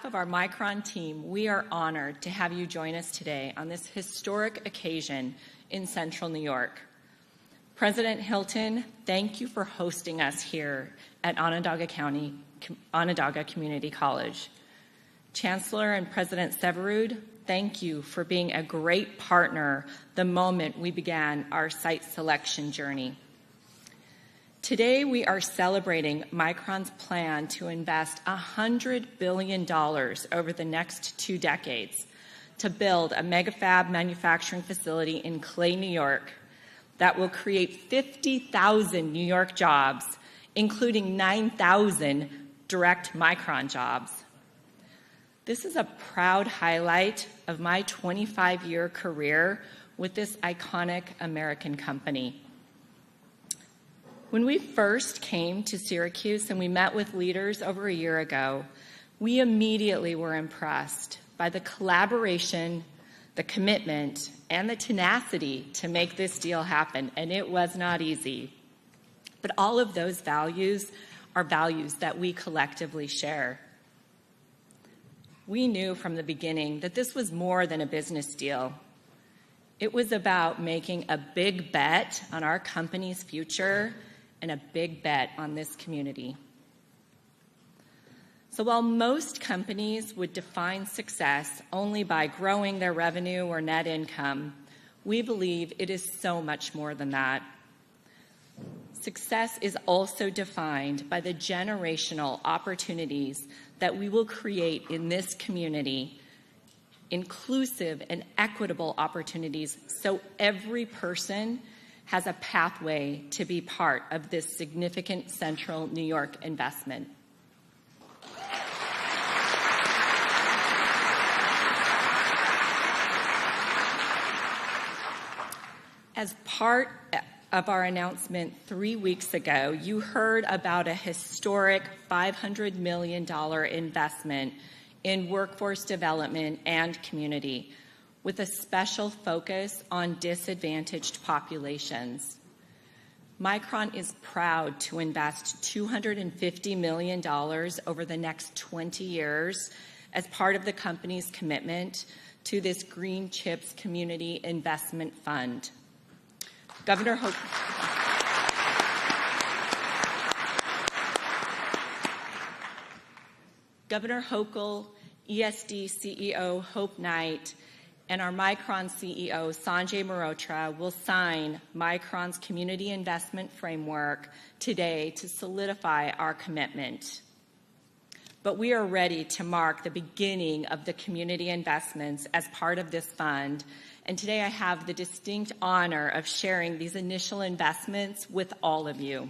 Of our Micron team, we are honored to have you join us today on this historic occasion in Central New York. President Hilton, thank you for hosting us here at Onondaga Community College. Chancellor and President Severud, thank you for being a great partner the moment we began our site selection journey. Today, we are celebrating Micron's plan to invest $100 billion over the next 2 decades to build a megafab manufacturing facility in Clay, New York that will create 50,000 New York jobs, including 9,000 direct Micron jobs. This is a proud highlight of my 25-year career with this iconic American company. When we first came to Syracuse and we met with leaders over a year ago, we immediately were impressed by the collaboration, the commitment, and the tenacity to make this deal happen, and it was not easy. But all of those values are values that we collectively share. We knew from the beginning that this was more than a business deal. It was about making a big bet on our company's future and a big bet on this community. So while most companies would define success only by growing their revenue or net income, we believe it is so much more than that. Success is also defined by the generational opportunities that we will create in this community, inclusive and equitable opportunities so every person has a pathway to be part of this significant Central New York investment. As part of our announcement 3 weeks ago, you heard about a historic $500 million investment in workforce development and community, with a special focus on disadvantaged populations. Micron is proud to invest $250 million over the next 20 years as part of the company's commitment to this Green Chips Community Investment Fund. Governor Hochul, ESD CEO Hope Knight, and our Micron CEO, Sanjay Mehrotra, will sign Micron's Community Investment Framework today to solidify our commitment. But we are ready to mark the beginning of the community investments as part of this fund, and today I have the distinct honor of sharing these initial investments with all of you.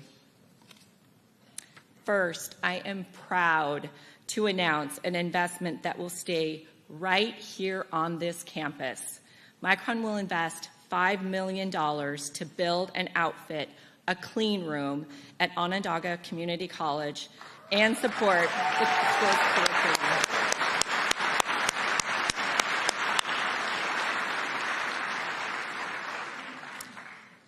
First, I am proud to announce an investment that will stay right here on this campus. Micron will invest $5 million to build and outfit a clean room at Onondaga Community College and support the school's curriculum.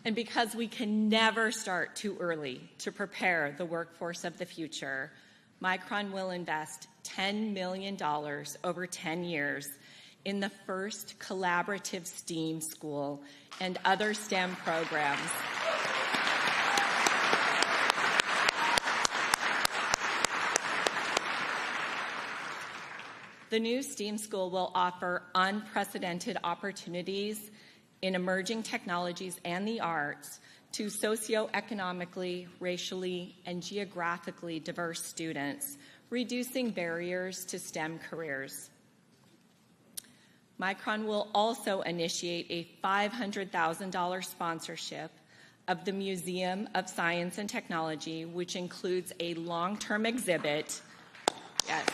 And because we can never start too early to prepare the workforce of the future, Micron will invest $10 million over 10 years in the first collaborative STEAM school and other STEM programs. The new STEAM school will offer unprecedented opportunities in emerging technologies and the arts to socioeconomically, racially, and geographically diverse students, reducing barriers to STEM careers. Micron will also initiate a $500,000 sponsorship of the Museum of Science and Technology, which includes a long-term exhibit. Yes.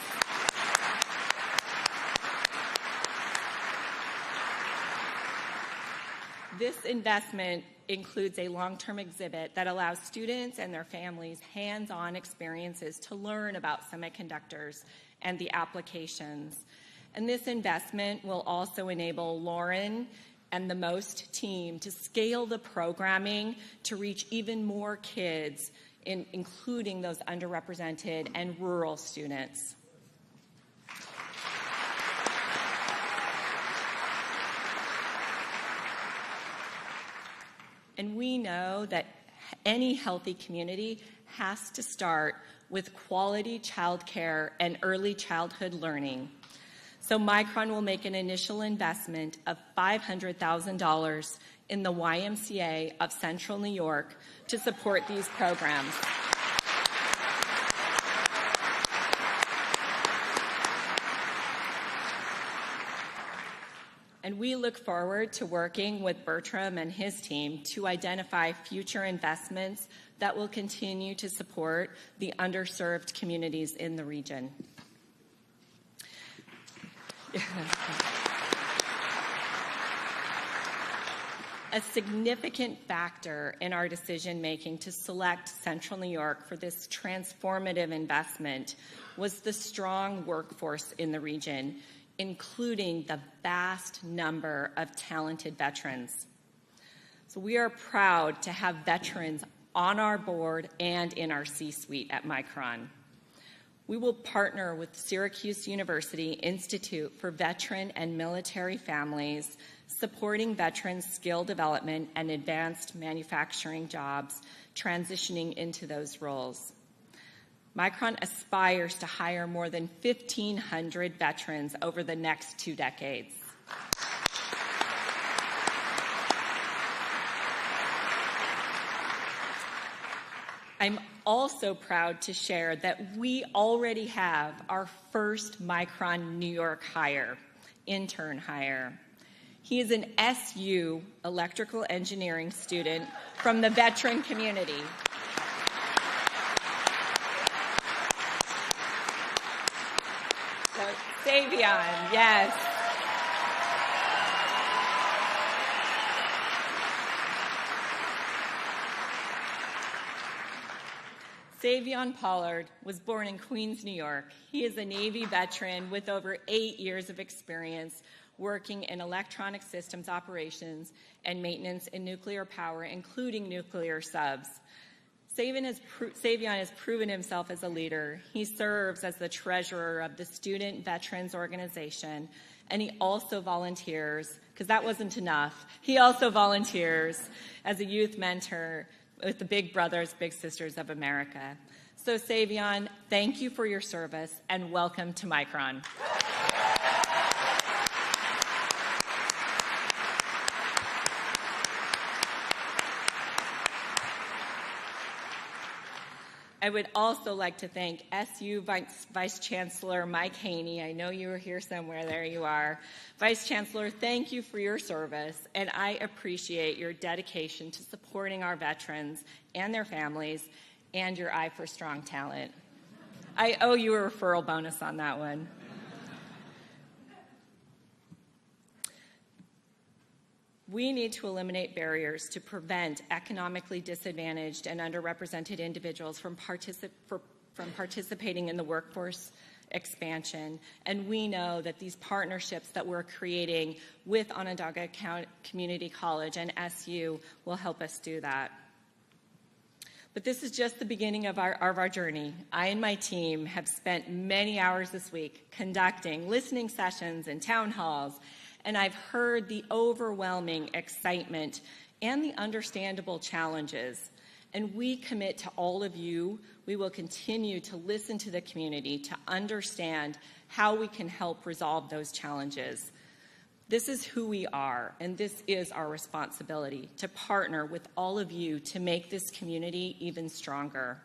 This investment includes a long-term exhibit that allows students and their families hands-on experiences to learn about semiconductors and the applications. And this investment will also enable Lauren and the MOST team to scale the programming to reach even more kids, including those underrepresented and rural students. And we know that any healthy community has to start with quality childcare and early childhood learning. So Micron will make an initial investment of $500,000 in the YMCA of Central New York to support these programs. And we look forward to working with Bertram and his team to identify future investments that will continue to support the underserved communities in the region. A significant factor in our decision-making to select Central New York for this transformative investment was the strong workforce in the region, including the vast number of talented veterans. So we are proud to have veterans on our board and in our C-suite at Micron. We will partner with Syracuse University Institute for Veteran and Military Families, supporting veterans' skill development and advanced manufacturing jobs transitioning into those roles. Micron aspires to hire more than 1,500 veterans over the next 2 decades. I'm also proud to share that we already have our first Micron New York intern hire. He is an SU electrical engineering student from the veteran community. So, Savion, yes. Savion Pollard was born in Queens, New York. He is a Navy veteran with over 8 years of experience working in electronic systems operations and maintenance in nuclear power, including nuclear subs. Savion has proven himself as a leader. He serves as the treasurer of the Student Veterans Organization, and he also volunteers, because that wasn't enough, he also volunteers as a youth mentor with the Big Brothers, Big Sisters of America. So Savion, thank you for your service and welcome to Micron. I would also like to thank SU Vice Chancellor Mike Haney. I know you were here somewhere. There you are. Vice Chancellor, thank you for your service, and I appreciate your dedication to supporting our veterans and their families and your eye for strong talent. I owe you a referral bonus on that one. We need to eliminate barriers to prevent economically disadvantaged and underrepresented individuals from participating in the workforce expansion. And we know that these partnerships that we're creating with Onondaga Community College and SU will help us do that. But this is just the beginning of our journey. I and my team have spent many hours this week conducting listening sessions and town halls, and I've heard the overwhelming excitement and the understandable challenges. And we commit to all of you. We will continue to listen to the community to understand how we can help resolve those challenges. This is who we are, and this is our responsibility to partner with all of you to make this community even stronger.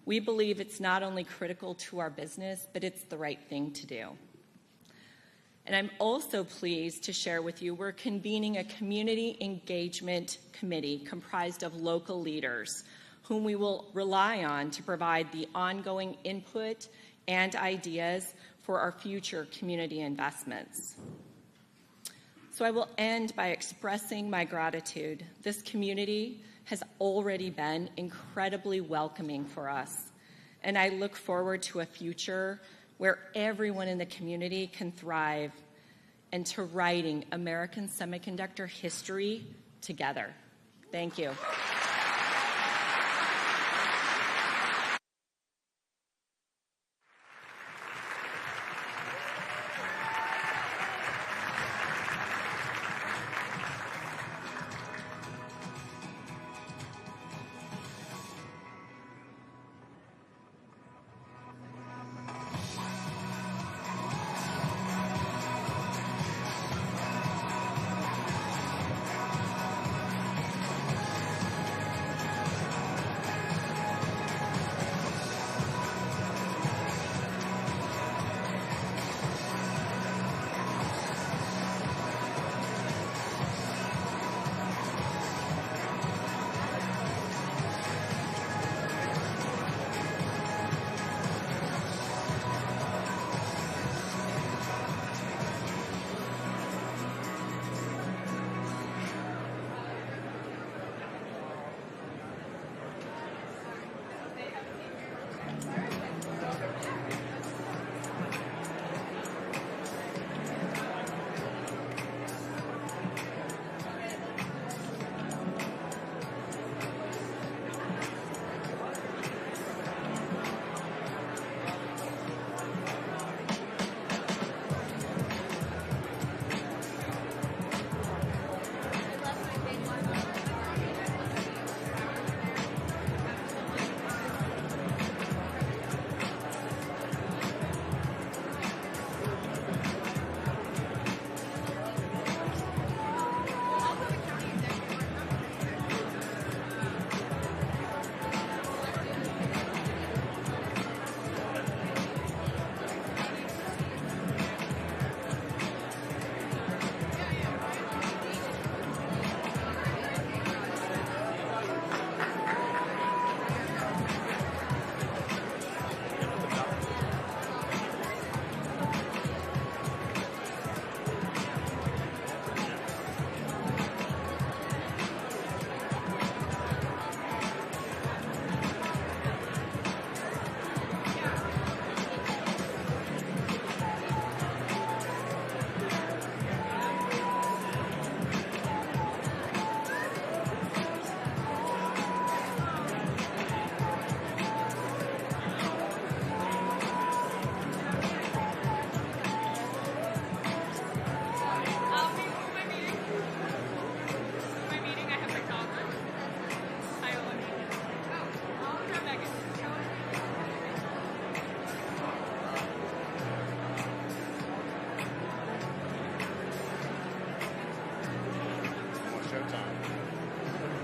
We believe it's not only critical to our business, but it's the right thing to do. And I'm also pleased to share with you we're convening a community engagement committee comprised of local leaders whom we will rely on to provide the ongoing input and ideas for our future community investments. So I will end by expressing my gratitude. This community has already been incredibly welcoming for us, and I look forward to a future where everyone in the community can thrive and to writing American semiconductor history together. Thank you.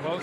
Close.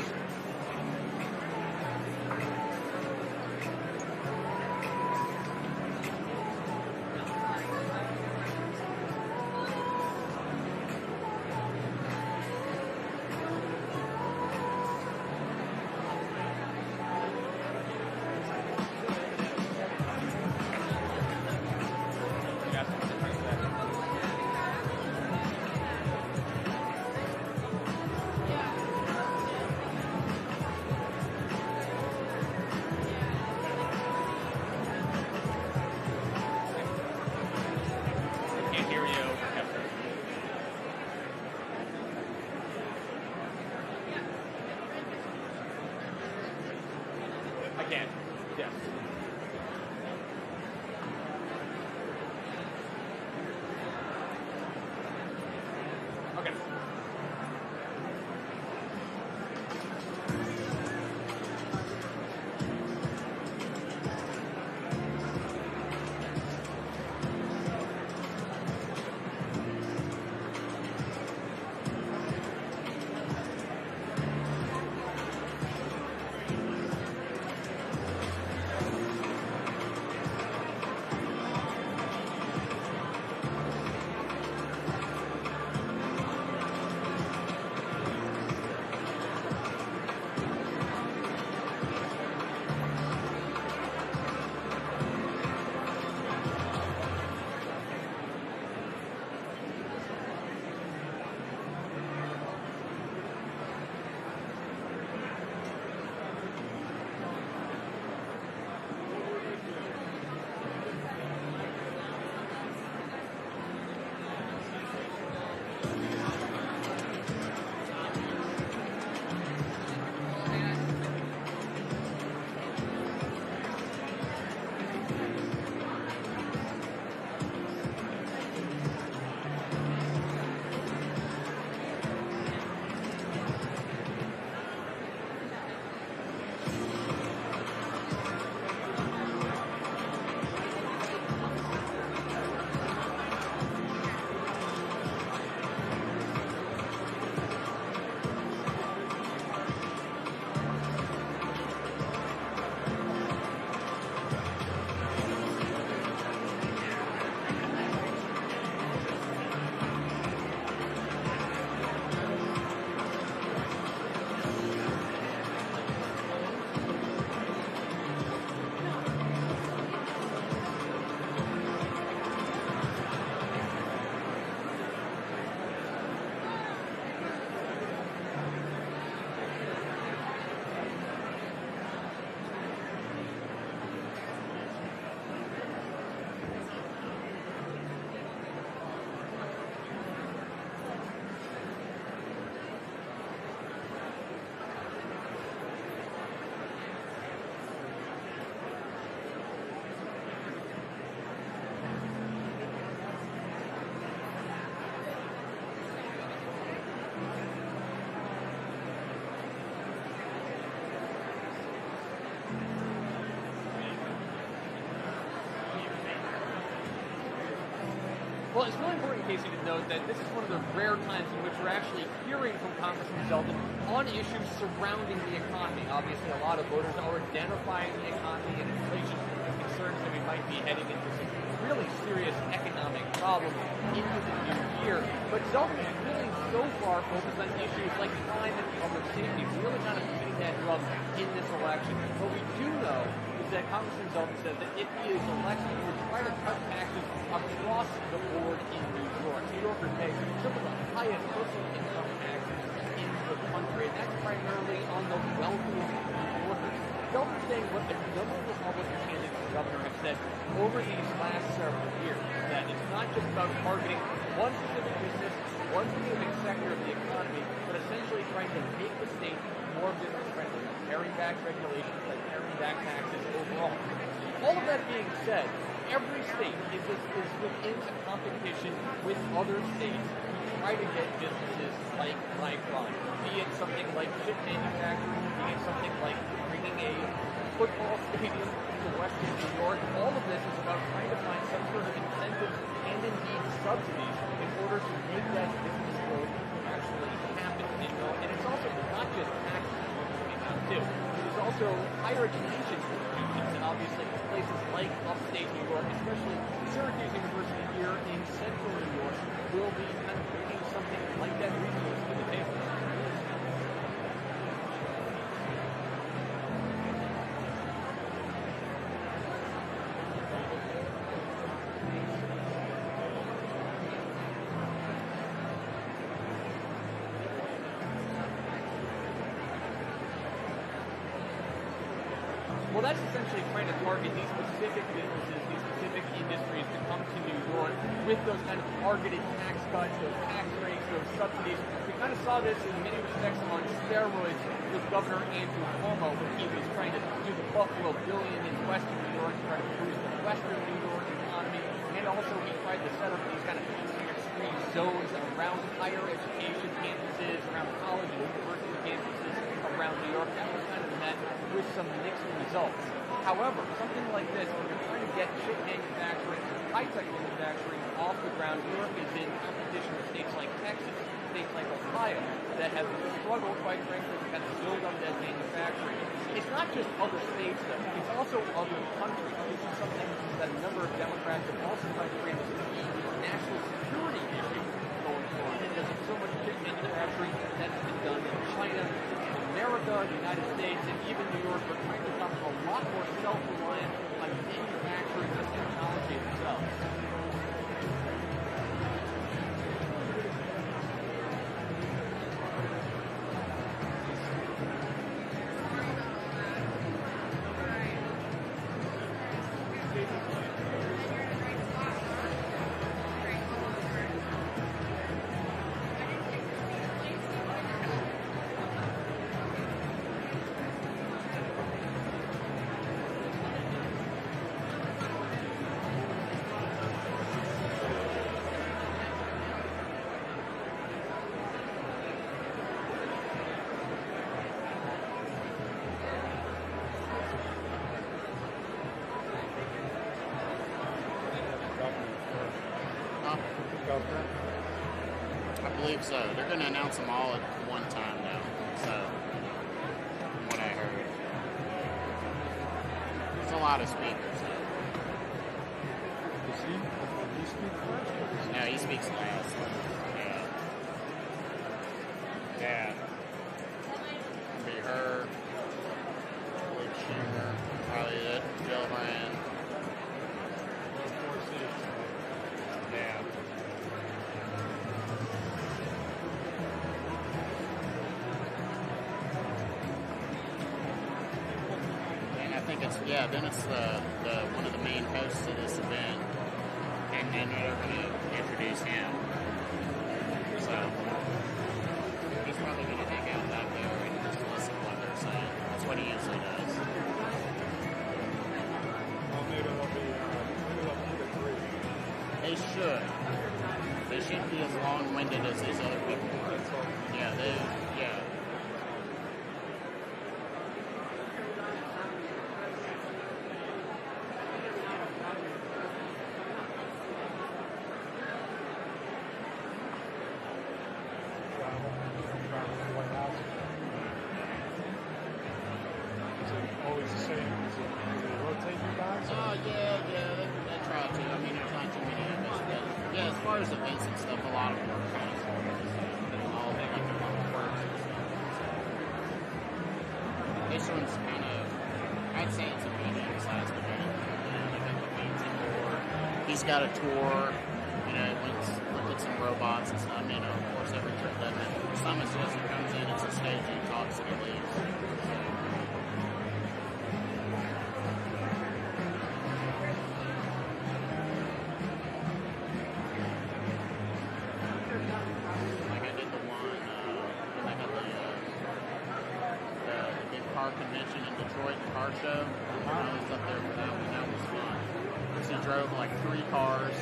Again, yes. Okay. Well, it's really important, Casey, to note that this is one of the rare times in which we're actually hearing from Congressman Zeldin on issues surrounding the economy. Obviously, a lot of voters are identifying the economy and inflation and concerns that we might be heading into some really serious economic problems into the new year. But Zeldin is really so far focused on issues like crime and public safety, really kind of beating that drum in this election. What we do know is that Congressman Zeldin says that if he is elected, he would try to cut taxes across the board in New York. New Yorkers pay some of the highest personal income taxes in the country, and that's primarily on the wealthiest New Yorkers. Zeldin saying what a number of Republican candidates for governor have said over these last several years, that it's not just about targeting one specific business, one specific sector of the economy, but essentially trying to make the state more business friendly, paring back regulations, like paring back taxes overall. All of that being said, every state is within a competition with other states to try to get businesses like Micron, be it something like chip manufacturing, be it something like bringing a football stadium to western New York. All of this is about trying to find some sort of incentives and indeed subsidies in order to make that business growth actually happen. And it's also not just tax also higher education institutions, and obviously places like upstate New York, especially Syracuse University here in central New York, will be kind of bringing something like that resource to the table. Well, that's essentially trying to target these specific businesses, these specific industries to come to New York with those kind of targeted tax cuts, those tax breaks, those subsidies. We kind of saw this in many respects on steroids with Governor Andrew Cuomo when he was trying to do the Buffalo Billion in Western New York, trying to boost the Western New York economy, and also he tried to set up these kind of tax-free zones around higher education campuses, around college and university campuses around New York. That was kind of met with some mixed results. However, something like this, when you're trying to get chip manufacturing, high-tech manufacturing off the ground, New York is in competition with states like Texas, states like Ohio, that have struggled, quite frankly, to kind of build up that manufacturing. It's not just other states, though. It's also other countries. This is something that a number of Democrats have also tried to frame as a key national security issue going forward, because of so much chip manufacturing that's been done in China, America, the United States, and even New York are trying to become a lot more self-reliant on manufacturing the technology themselves. I believe so. They're going to announce them all at one time now. So, from what I heard, there's a lot of speakers. Does he speak first? No, he speaks last. Yeah. Yeah. It'll be her, Schumer, probably Gillibrand. Yeah. And I think it's then it's the one of the main hosts of this event, and then they're going to introduce him. So he's probably going to hang out back there and just listen to what they're saying. That's what he usually does. Well, maybe they'll be the three. They should. They shouldn't be as long-winded as these other people are. Yeah, yeah. Always the same. Is it rotating guys? They try to. I mean, there's not too many of us, but yeah, as far as events and stuff, a lot of them are kind of all like their own works and stuff. This one's kind of, I'd say it's a medium-sized event. They got the painting tour. He's got a tour. You know, look at some robots and stuff. I mean, of course, every trip doesn't have. Some it's just comes in, it's a stage, he talks, and he leaves. Convention in Detroit, the car show. I was up there for that one. That was fun. So he drove like 3 cars,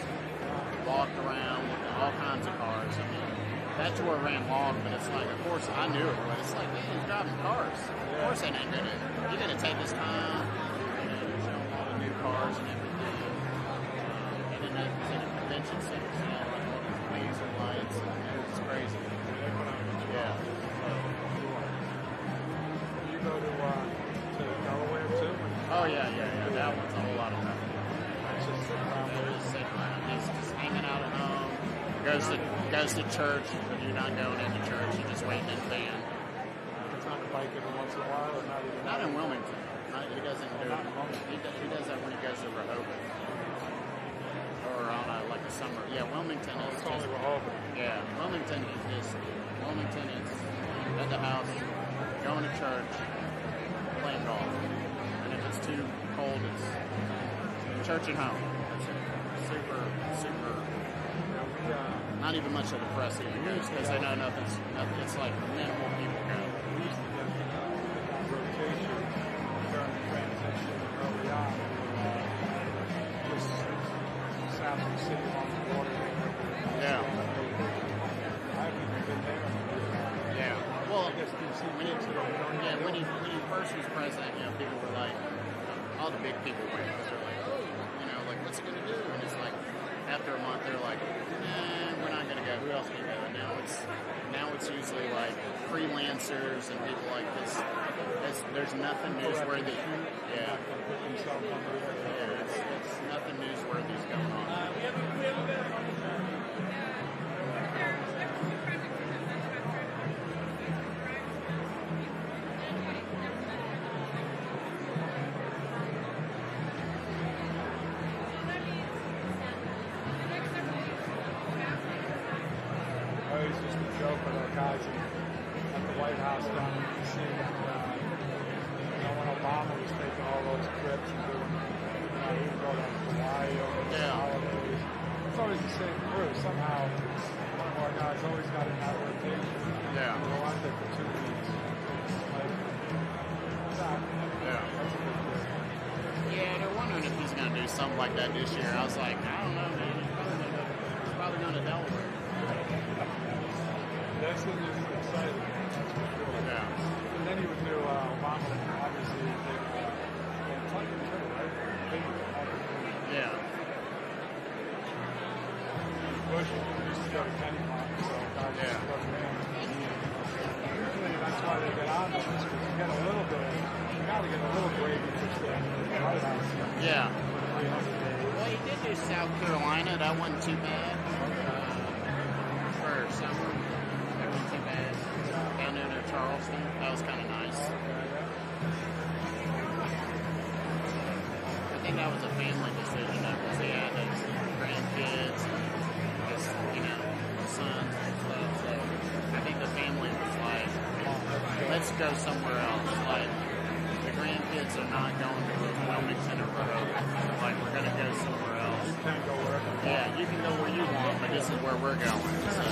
walked around with all kinds of cars. I mean, that tour ran long, but it's like, of course, I knew it, but it's like, man, he's driving cars. Of course, they ain't gonna take his time. You know, show him all the new cars and everything. And then that was in a convention center, so you know, like all these laser lights, and it was crazy. Yeah. You go to Oh yeah. That one's a whole lot of fun. It's just sitting around It waiting. is sitting around. He's just hanging out at home. Goes to church, but you're not going into church. You're just waiting in the van. It's on the bike every once in a while, or not even. Not in Wilmington. He doesn't do Not it. in Wilmington. He does that when he goes to Rehoboth. Or on like a summer. Yeah, Wilmington is It's just. only Rehoboth. Yeah, Wilmington is at the house, going to church, playing golf. And if it's too cold, it's church at home. That's it. Super. Yeah, Not even much of the press even goes because they know nothing's. It's like minimal people go. we used to get on rotation during the transition early on. Just south of the city along the water. Yeah. I haven't even been there. Yeah. Well, I guess DC kids that are going yeah, when he first was president, people were like, all the big people went. They're like, oh, like what's he gonna do? And it's like, after a month, they're like, we're not gonna go. Who else can go? And now it's usually like freelancers and people like this. There's nothing newsworthy. Yeah. It's nothing newsworthy's going on. Always used to joke with our guys at the White House down in D.C. When Obama was taking all those trips and doing, he would go to Hawaii over the holidays. It's always the same crew. Somehow, one of our guys always got in that rotation. Yeah. Go out there for 2 weeks. Like, Yeah. that's a good deal. Yeah, they're wondering if he's gonna do something like that this year. I was like, I don't know, man. He's probably going to Delaware. That's when you're excited. That's for sure. Yeah. And then he would do Obama, obviously, Kentucky too, right? Big Yeah. Bush used to go to Kenny Park, so guys used to go to him. Usually that's why they get on those, because you get a little bit, you got to get a little gravy to stay in the White House. Yeah. 300 days. Well, he did do South Carolina. That wasn't too bad. For summer, that wasn't too bad. Down there near Charleston, that was kind of nice. I think that was a family decision because he had his grandkids and his, sons and stuff. So I think the family was like, let's go somewhere else. Like, the grandkids are not going to Wilmington or Rehoboth. Like, we're going to go somewhere else. You can't go wherever you want. Yeah, you can go where you want, but this is where we're going. So.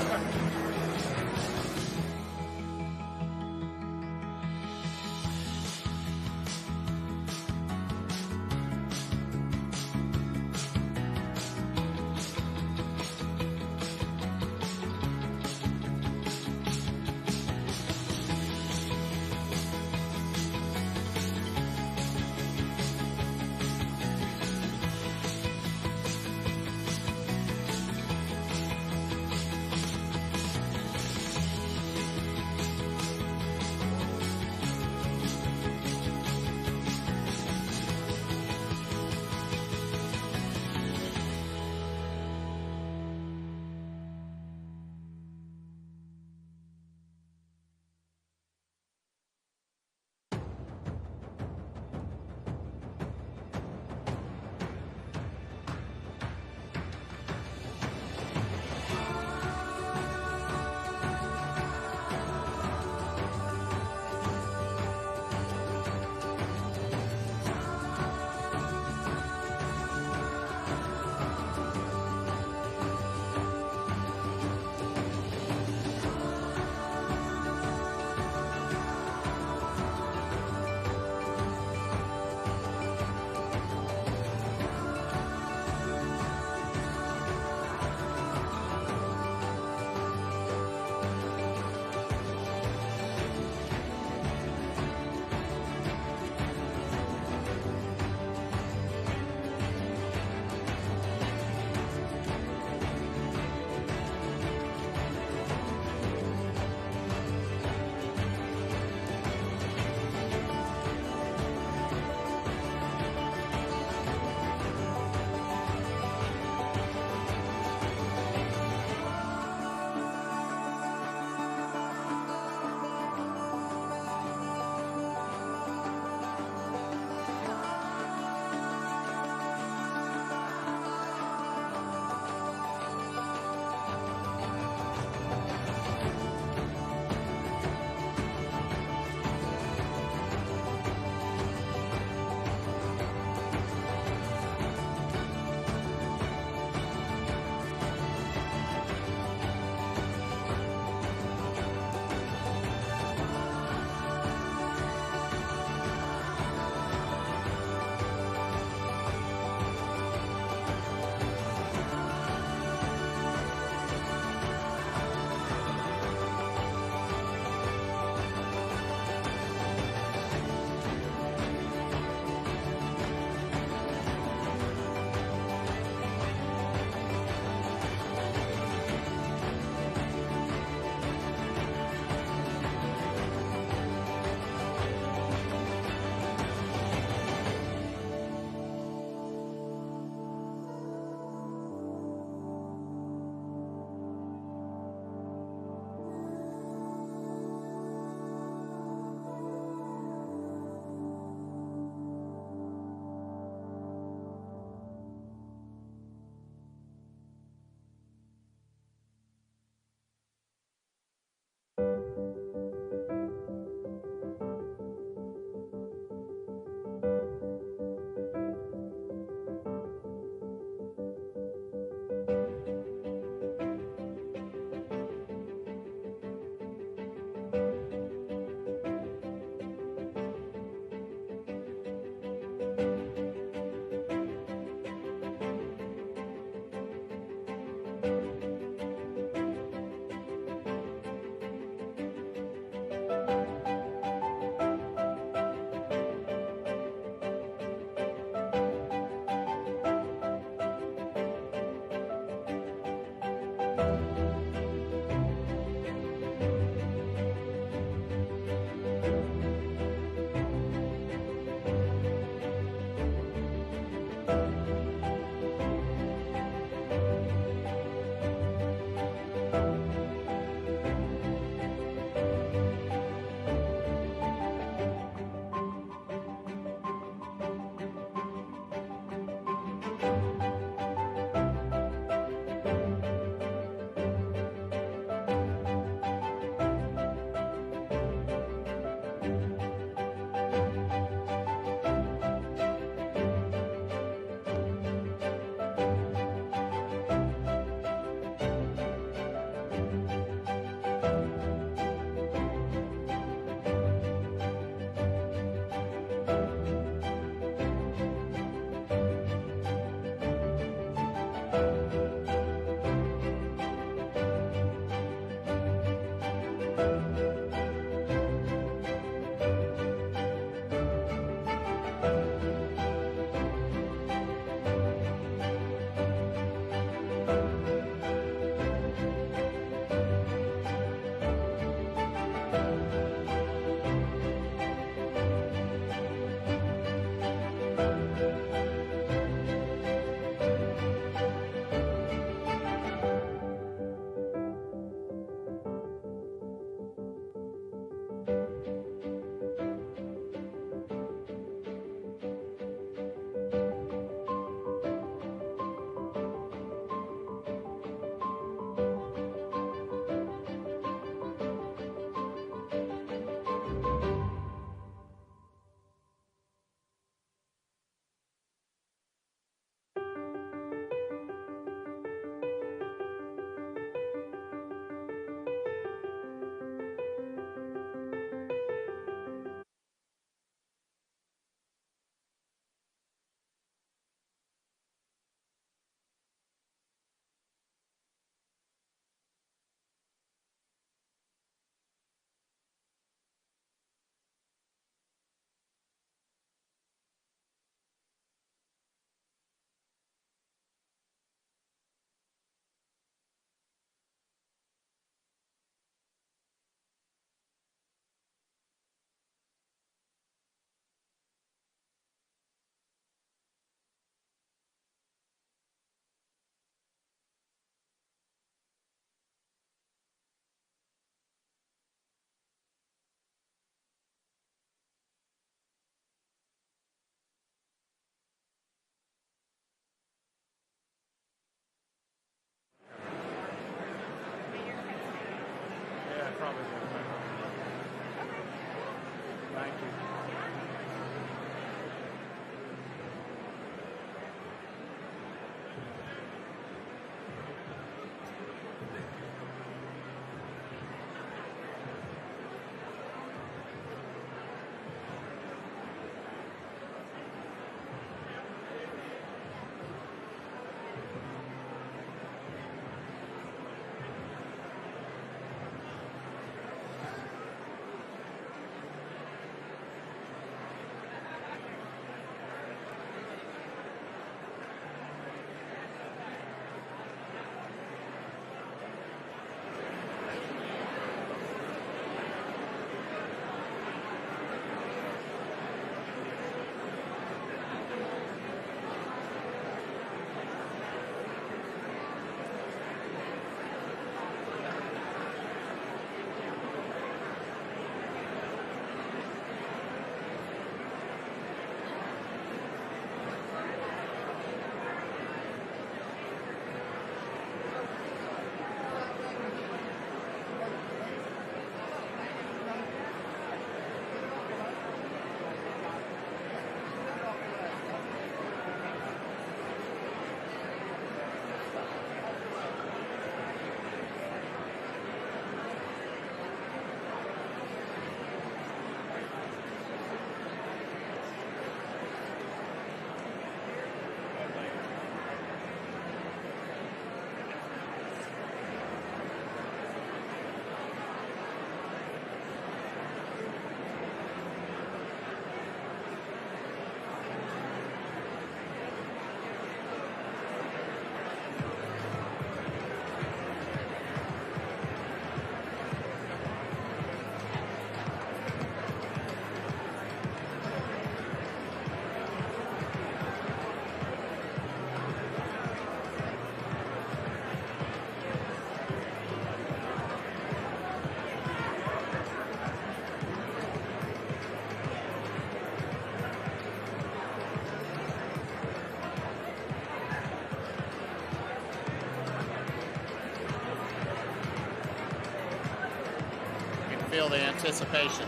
feel the anticipation.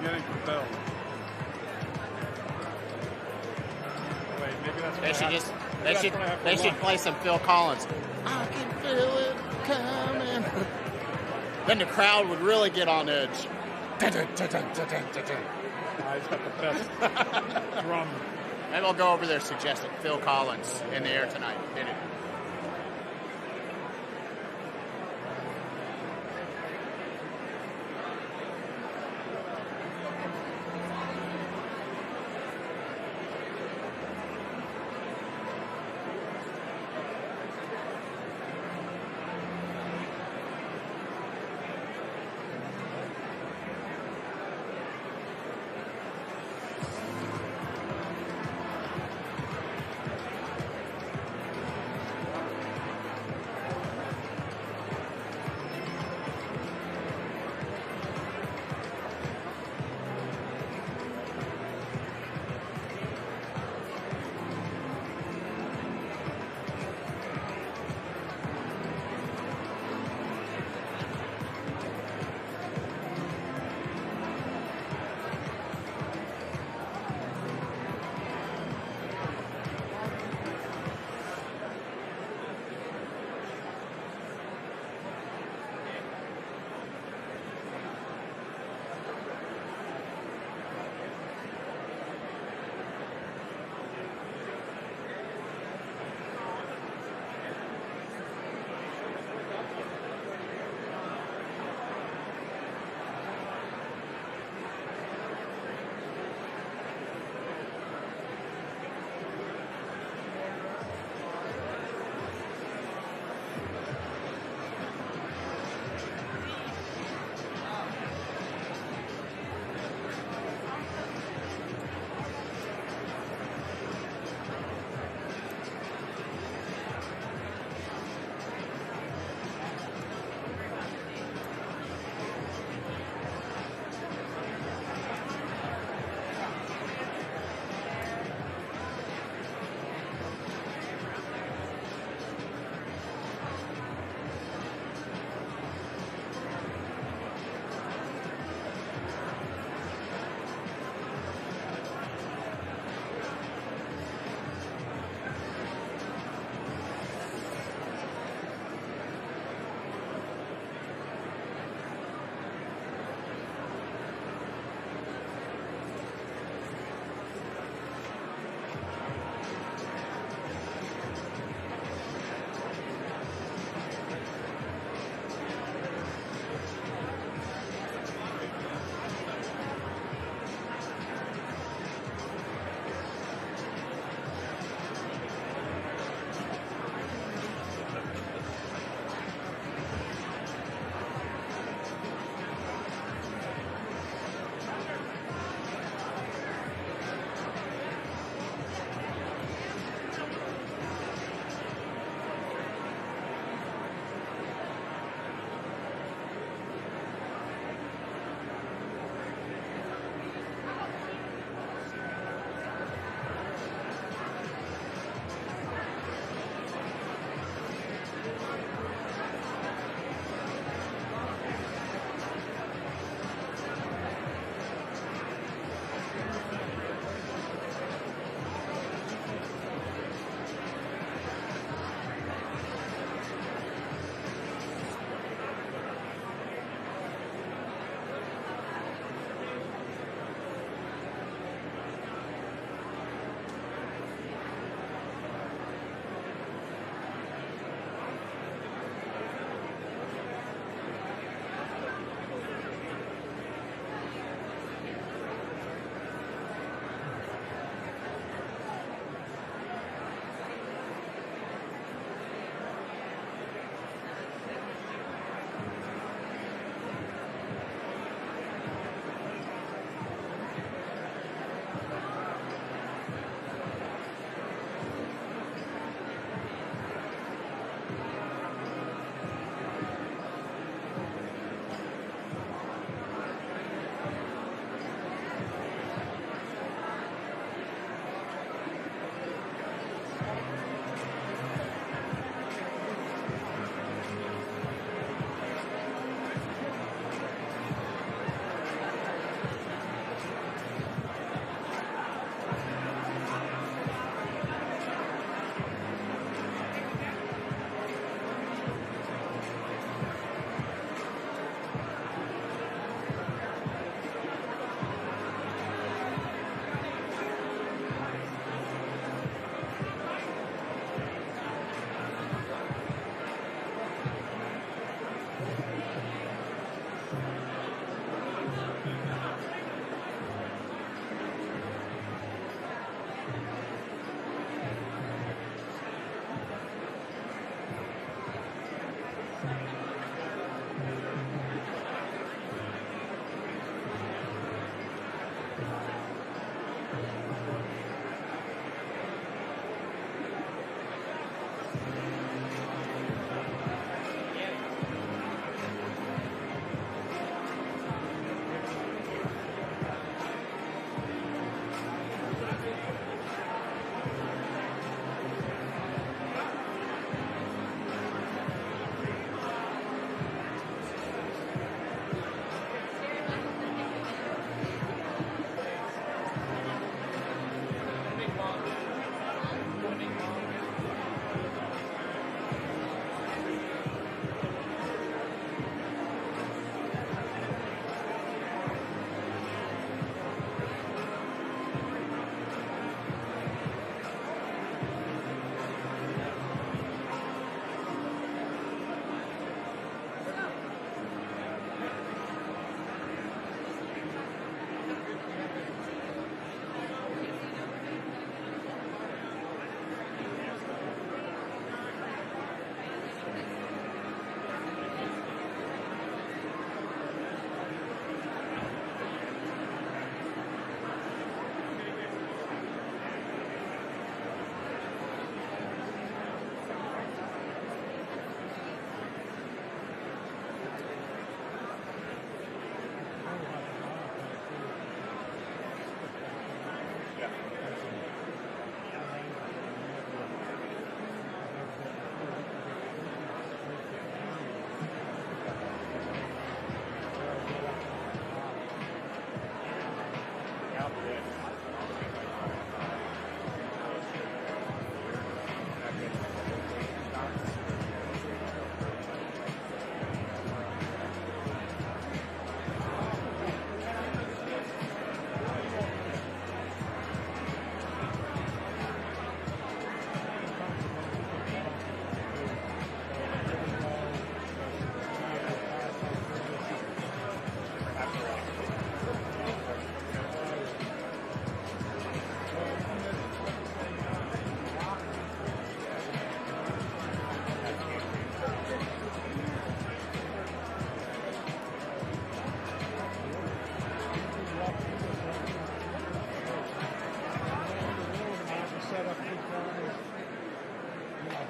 You're getting compelled. Wait, maybe that's They should play some Phil Collins. I can feel it coming. Then the crowd would really get on edge. He's got the best drum. Maybe I'll go over there suggesting Phil Collins in the air tonight. Hit it.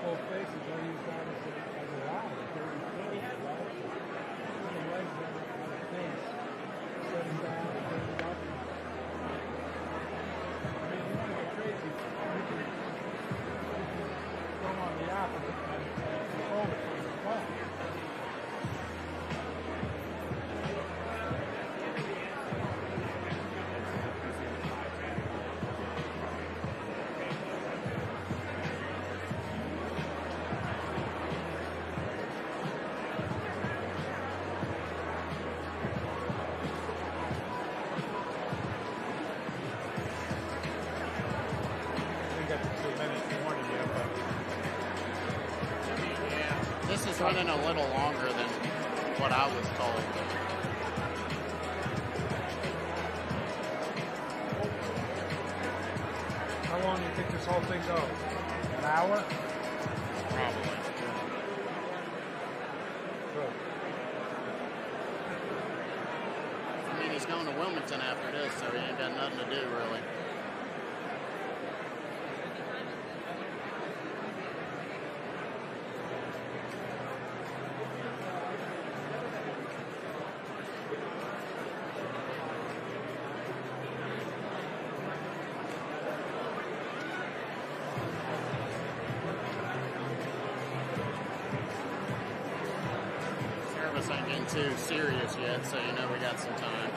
both faces, I use that as a line, 30 feet, right? Put the legs down on the face, set them down, and bring it up. I mean, you want to get crazy, you can go on the app and control it from your phone. This is running a little longer than what I was told. How long do you think this whole thing goes? An hour? Probably. Good. I mean, he's going to Wilmington after this, so he ain't got nothing to do, really. Service ain't getting too serious yet, so you know we got some time.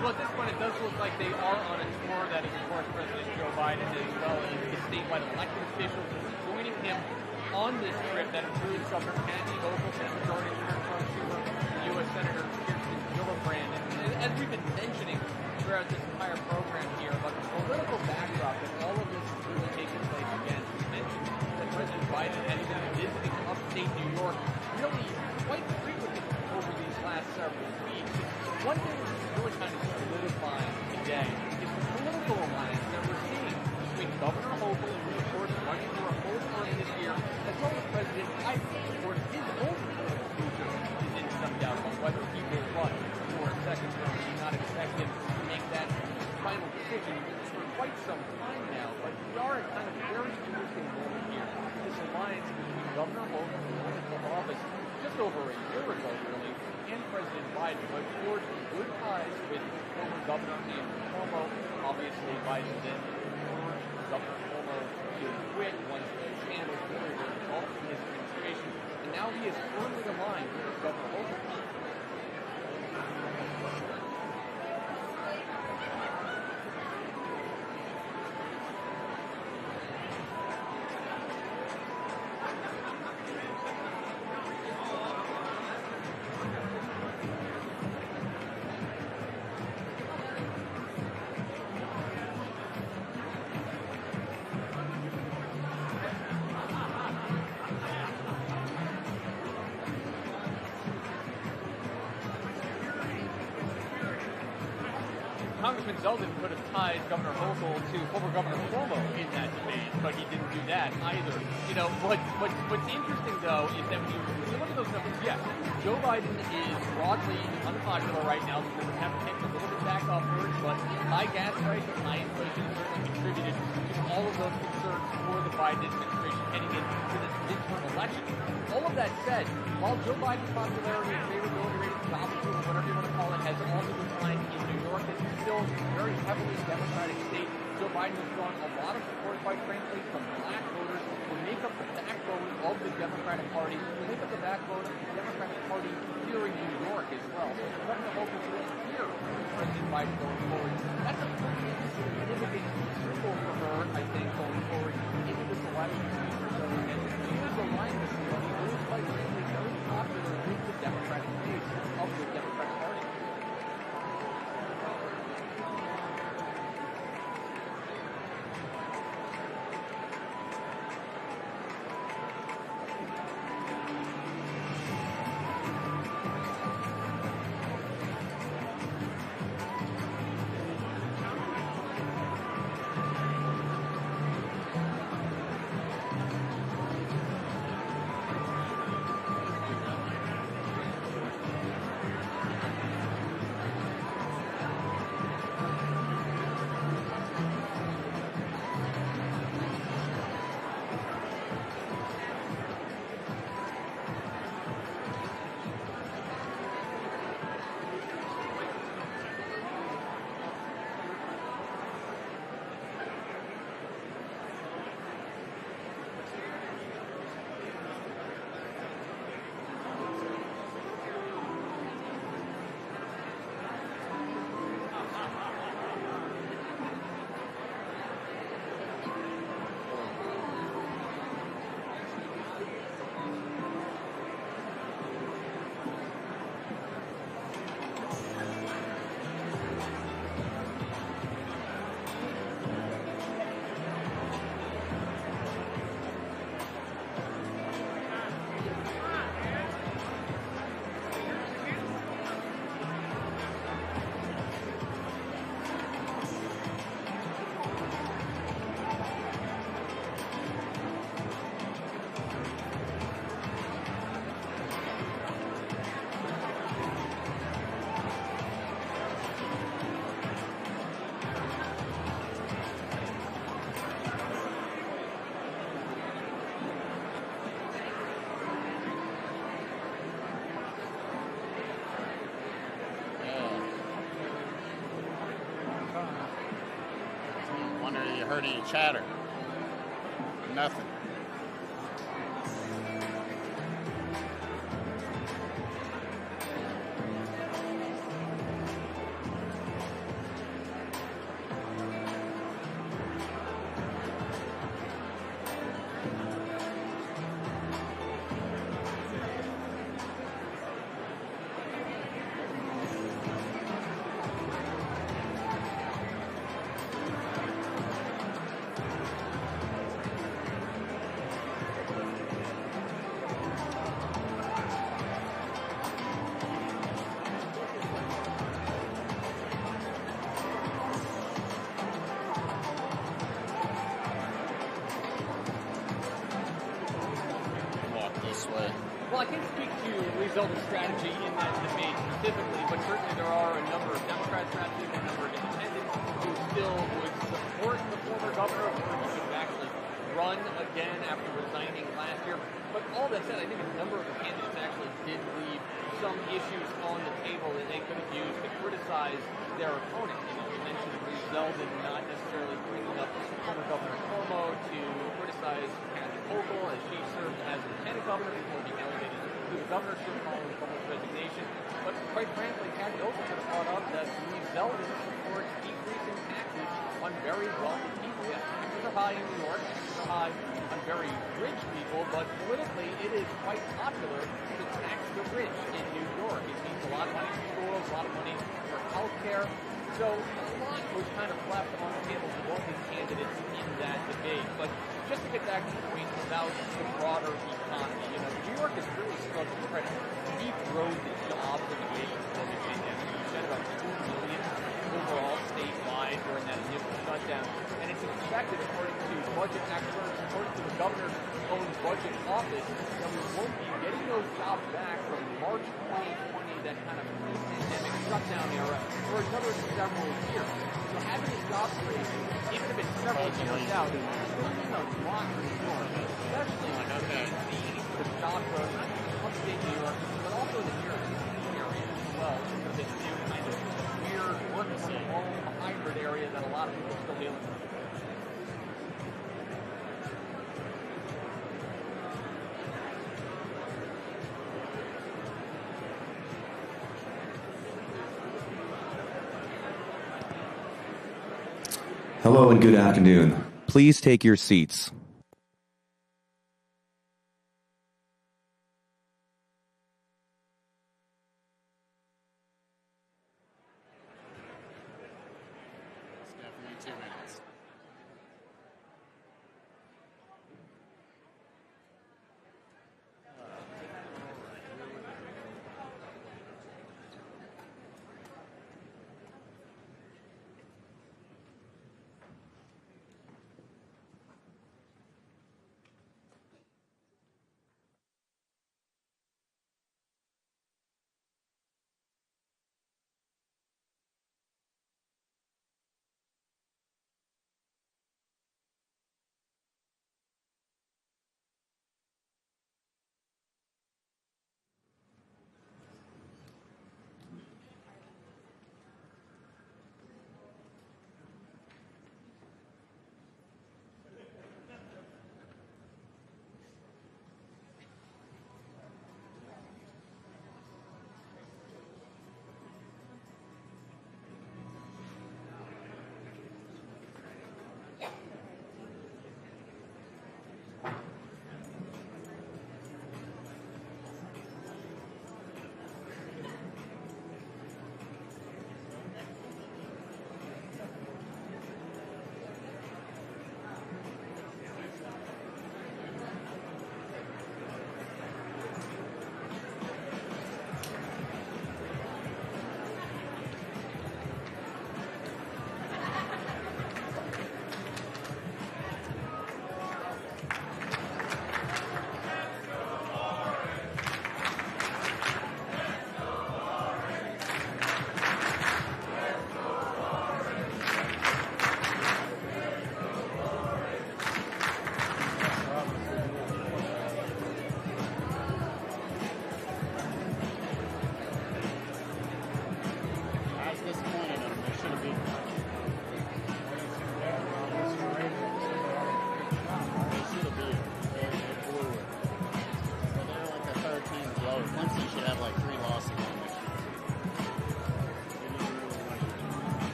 Well, at this point, it does look like they are on a tour that is, of course, President Joe Biden as well as the statewide elected officials joining him on this trip that includes Governor Kathy Hochul, Senate Majority Leader Schumer, U.S. Senator Gillibrand. And as we've been mentioning throughout this entire program here about the political backdrop that all of this is really taking place against, we mentioned that President Biden has been visiting upstate New York really quite frequently over these last several weeks. One thing that's really kind of solidifying today is the political alliance that we're seeing between Governor Hochul, who of course is running for a full term this year, as well as President Biden. Of course, his own political future is in some doubt on whether he will run for a second term. We do not expect him to make that final decision for quite some time now, but we are at kind of a very interesting moment here. This alliance between Governor Hochul, who went into office just over a year ago, really, and President Biden, but forged good ties with former Governor Andrew Cuomo. Obviously, Biden then urged Governor Cuomo to quit once the scandals really were involved in his administration, and now he is firmly aligned with Governor Hochul. Congressman Zeldin could have tied Governor Hochul to former Governor Cuomo in that debate, but he didn't do that either. You know, what's interesting, though, is that when you look at those numbers, yes, Joe Biden is broadly unpopular right now because we have taken a little bit back upwards, but high gas prices, high inflation certainly contributed to all of those concerns for the Biden administration heading into this midterm election. All of that said, while Joe Biden's popularity and favorability rating, job approval, whatever you want to call it, has also declined in New York, it's still very heavily Democratic state. Joe Biden has drawn a lot of support, quite frankly, from black voters who make up the backbone of the Democratic Party, who make up the backbone of the Democratic Party here in New York as well. So Governor Hochul will hear President Biden going forward. That's a pretty significant symbol for her, I think, going forward into this election season. So, and she is aligned with somebody who is quite frankly very popular with the Democratic base of the Democratic Party. Heard any chatter? Nothing. Zeldin strategy in that debate specifically, but certainly there are a number of Democrats, perhaps even a number of independents, who still would support the former governor, or he could actually run again after resigning last year. But all that said, I think a number of the candidates actually did leave some issues on the table that they could have used to criticize their opponent. You mentioned Zeldin not necessarily bringing up former Governor Cuomo to criticize Kathy Hochul as she served as lieutenant governor before being elevated to the governorship following Cuomo's resignation. But quite frankly, Kathy Hochul could have brought up that Zeldin supports decreasing taxes on very wealthy people. Yes, taxes are high in New York, taxes are high on very rich people, but politically it is quite popular to tax the rich in New York. It means a lot of money for schools, a lot of money for health care. So a lot was kind of left on the table for both these candidates in that debate. But just to get back to the point about the broader economy, New York is really struggling to try to regrow the jobs in the wake of the COVID pandemic. You said about 2 million overall statewide during that initial shutdown. And it's expected, according to budget experts, according to the governor's own budget office, that we won't be getting those jobs back from March 2020, that kind of pre-pandemic shutdown era, for another several years. So having a job creation, even if it's several years out, is still a lot for New York, especially the job growth, not just upstate New York, but also the New York City area as well, because it's new kind of weird working from home, a hybrid area that a lot of people are still dealing with. Hello and good afternoon. Please take your seats. It's definitely 2 minutes.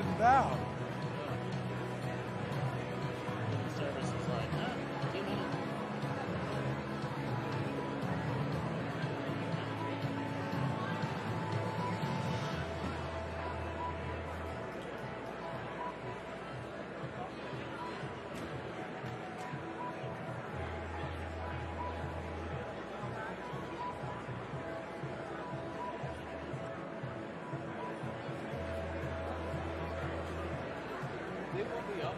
sitting down. Service is like, 2 minutes. They will be up.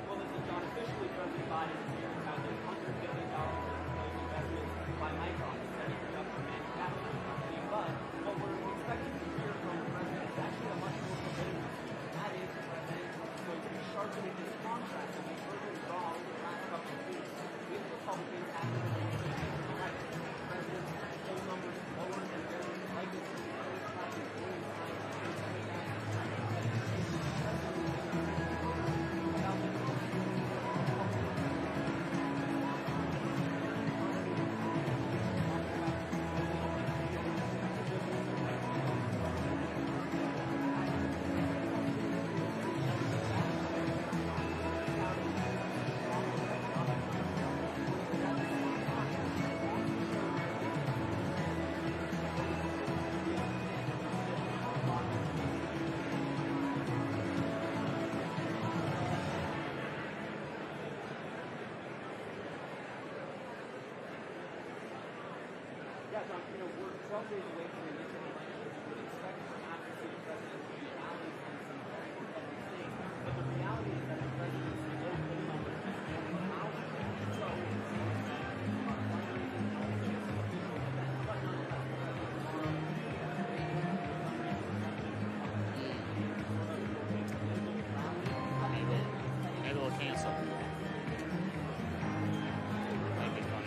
Well, this is John. Officially, President Biden has a $100 billion investment by Micron, setting it up for manufacturing company. But what we're expecting to hear from the president is actually a much more committed message. That is, the president is going to be sharpening his contract to be further drawn over the last couple of weeks with Republicans after the election. The president's poll numbers lower than very likely to be first-class employees. Yeah, John, we're 12 days away from the midterm elections. We would expect perhaps to see the president be rallies on some very competitive things. But the reality is that the president's low poll numbers is going out. So, Maybe we'll cancel. Might be funny.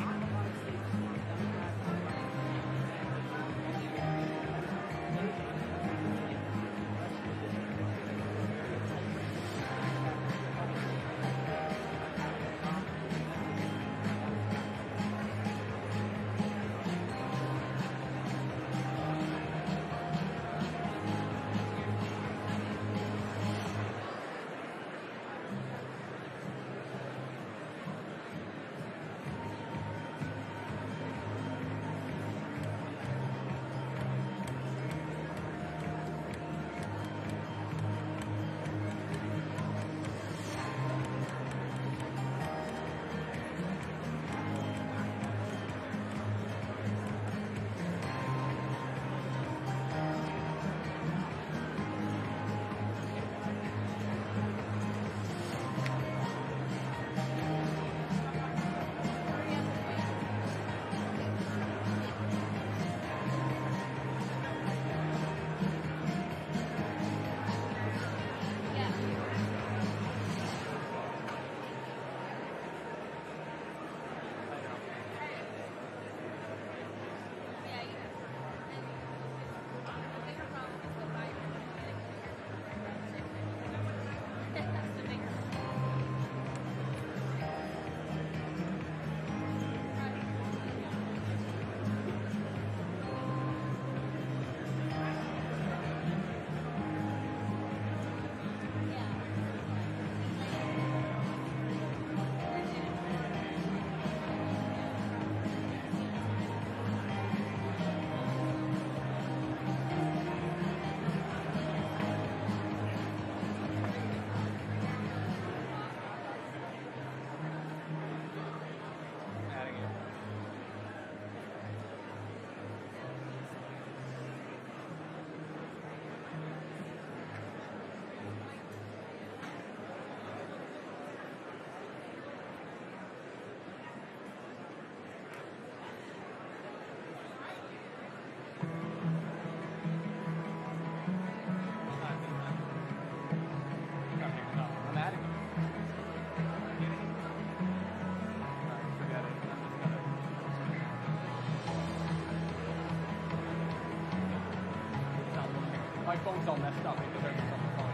my phone's all messed up because everything's on the phone.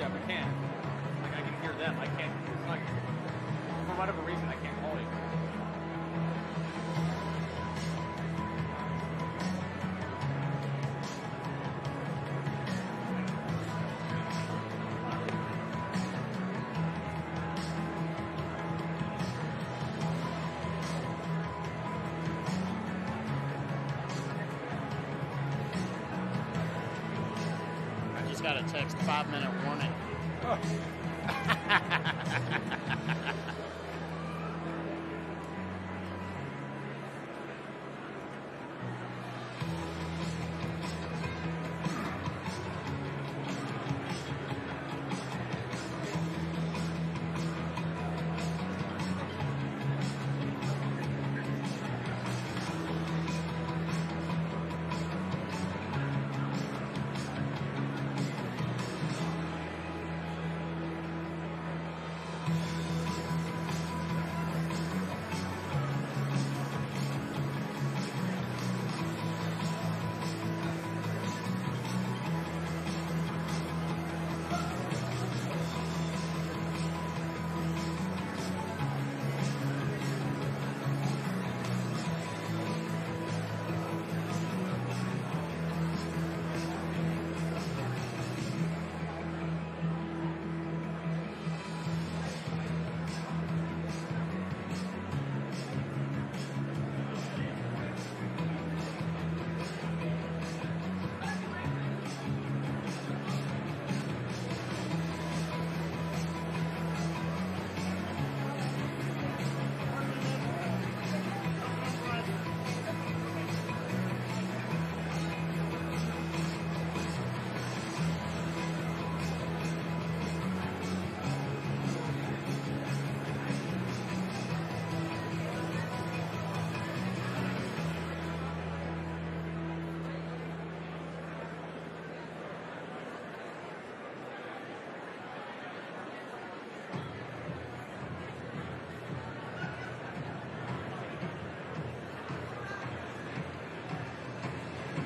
Yeah, we can. Like, I can hear them. I can't. It's not, for whatever reason, I can't call you. got a text 5-minute warning.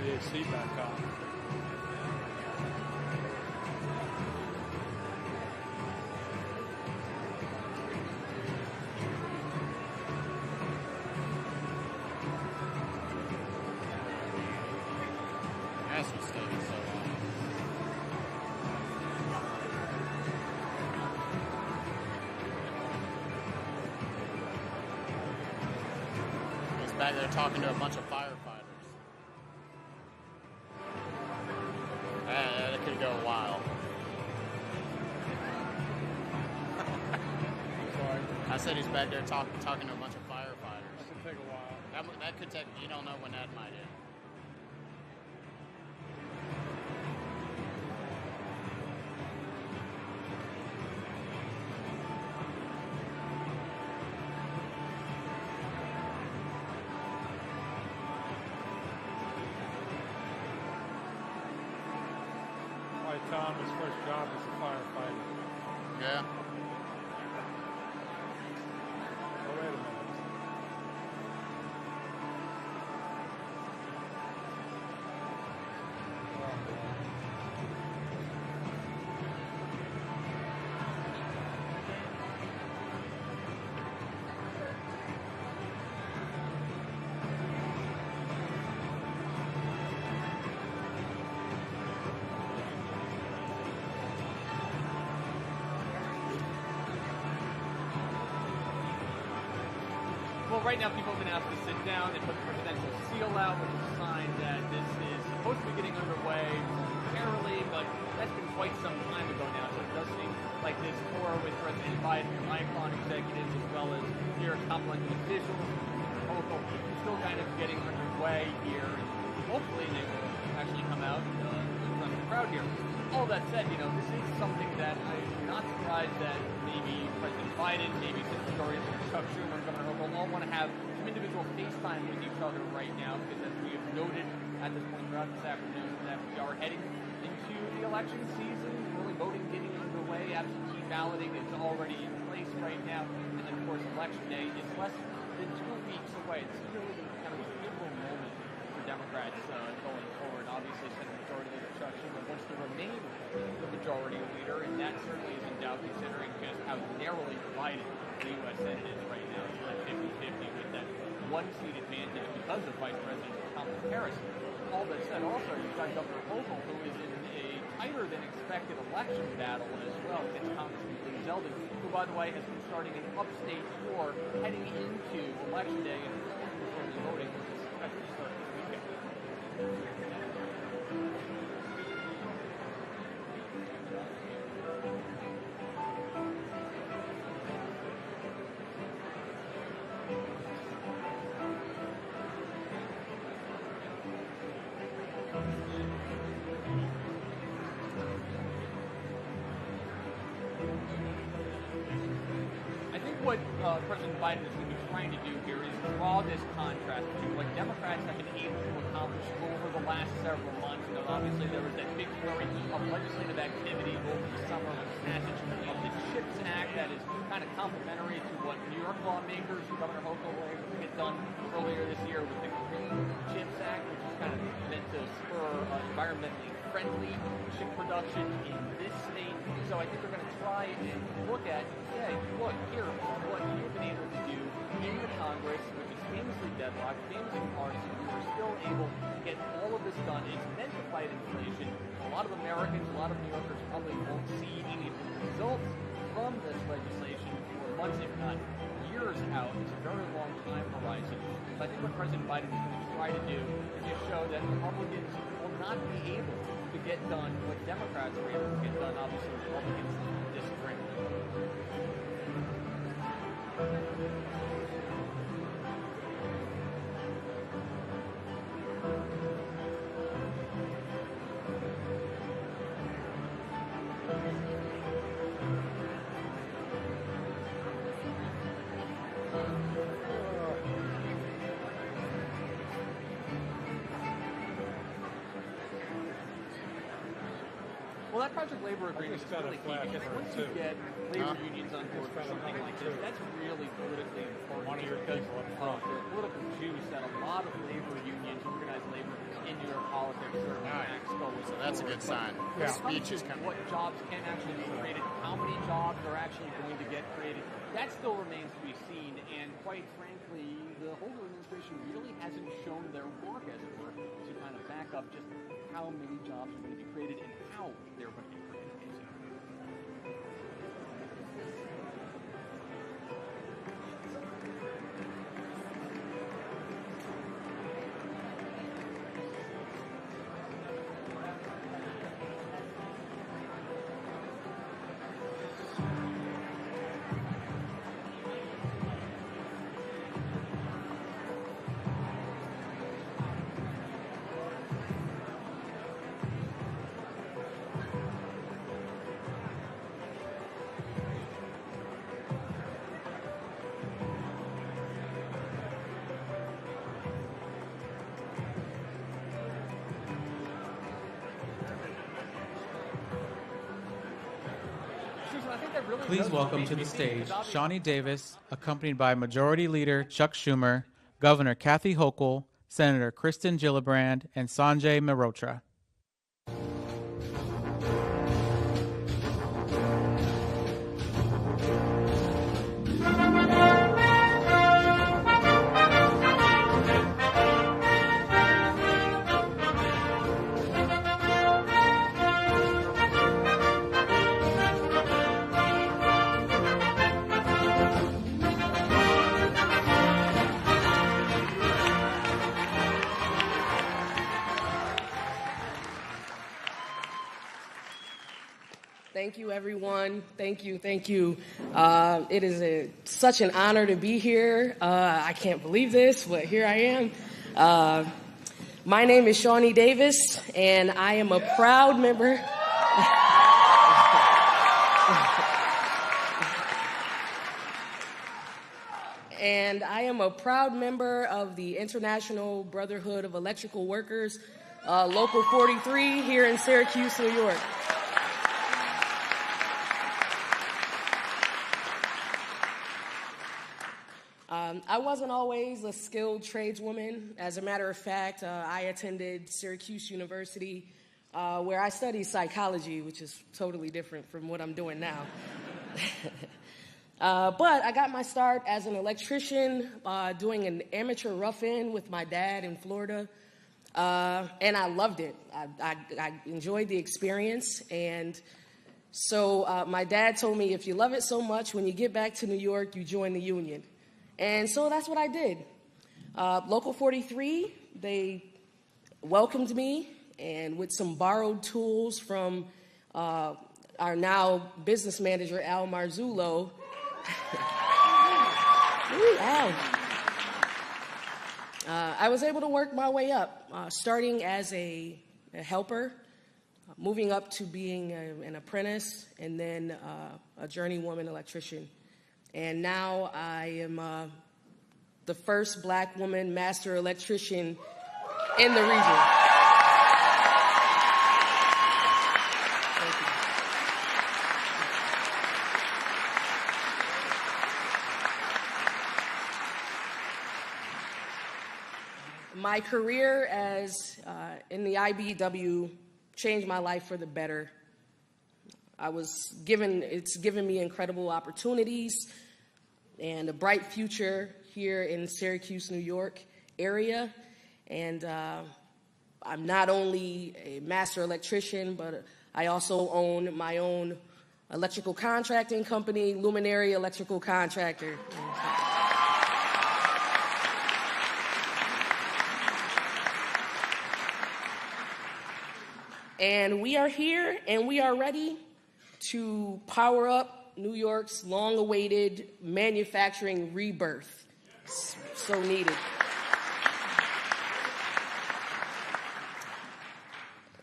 AC back on. That's what's taking so long. He's back there talking to a bunch of firefighters. That could go a while. Sorry. I said he's back there talking to a bunch of firefighters. That could take a while. That could take, you don't know when that might end. Tom, his first job as a firefighter. Yeah. Oh, wait a minute. Well, right now people have been asked to sit down. They put the presidential seal out, which is a sign that this is supposed to be getting underway momentarily, but that's been quite some time ago now. So it does seem like this tour with President Biden and Micron executives, as well as here top-level officials, Hochul, is still kind of getting underway here. And hopefully they will actually come out in front of the crowd here. All that said, you know, this is something that I'm not surprised that maybe President Biden, maybe Senator Chuck Schumer, and Governor Hochul all want to have some individual FaceTime with each other right now, because as we have noted at this point throughout this afternoon, that we are heading into the election season, early voting getting underway, absentee balloting is already in place right now, and then of course Election Day is less than 2 weeks away. This is really kind of a pivotal moment for Democrats going forward. Obviously, Senate Majority Leader Chuck Schumer wants to remain the majority leader, and that certainly is in doubt considering just how narrowly divided the U.S. Senate is right now. It's like 50-50 with that one-seat advantage because of Vice President Kamala Harris. All that said, also, you've got Governor Hochul, who is in a tighter-than-expected election battle as well against Congressman Lee Zeldin, who, by the way, has been starting an upstate tour heading into Election Day and early voting, which is expected to start this weekend. what President Biden is going to be trying to do here is draw this contrast between what Democrats have been able to accomplish over the last several months. You know, obviously, there was that big flurry of legislative activity over the summer with the passage of the CHIPS Act that is kind of complementary to what New York lawmakers and Governor Hochul were able to get done earlier this year with the Green CHIPS Act, which is kind of meant to spur environmentally friendly chip production in this state. So I think they're going to try and look at, say, look, here, what you've been able to do in the Congress, which is famously deadlocked, famously partisan, we were still able to get all of this done. It's meant to fight inflation. A lot of Americans, a lot of New Yorkers probably won't see any of the results from this legislation for months, if not years out. It's a very long time horizon. So I think what President Biden is going to try to do is just show that Republicans will not be able to get done what Democrats were able to get done. Obviously, Republicans disagree. Well, that project labor agreement is really key because once you get labor unions on board for something like this, that's really politically important because of the political juice that a lot of labor unions, organized labor in New York politics are exposed. So that's a good sign. Yeah. The speech is coming. What jobs can actually be created, how many jobs are actually going to get created, that still remains to be seen. And quite frankly, the Hochul administration really hasn't shown their work, as it were, to kind of back up just how many jobs are going to be created and how they're going to be created. Please welcome to the stage Shawnee Davis, accompanied by Majority Leader Chuck Schumer, Governor Kathy Hochul, Senator Kristen Gillibrand, and Sanjay Mehrotra. Thank you, everyone. Thank you. It is such an honor to be here. I can't believe this, but here I am. My name is Shawnee Davis, and I am a proud member. And I am a proud member of the International Brotherhood of Electrical Workers, Local 43 here in Syracuse, New York. I wasn't always a skilled tradeswoman. As a matter of fact, I attended Syracuse University, where I studied psychology, which is totally different from what I'm doing now. But I got my start as an electrician, doing an amateur rough-in with my dad in Florida, and I loved it. I enjoyed the experience, and so my dad told me, if you love it so much, when you get back to New York, you join the union. And so that's what I did. Local 43, they welcomed me, and with some borrowed tools from our now business manager, Al Marzullo. Ooh, Al. I was able to work my way up, starting as a helper, moving up to being an apprentice, and then a journeywoman electrician. And now I am the first black woman master electrician in the region. My career in the IBEW changed my life for the better. It's given me incredible opportunities and a bright future here in Syracuse, New York area. And I'm not only a master electrician, but I also own my own electrical contracting company, Luminary Electrical Contractor. And we are here and we are ready to power up New York's long-awaited manufacturing rebirth. So needed.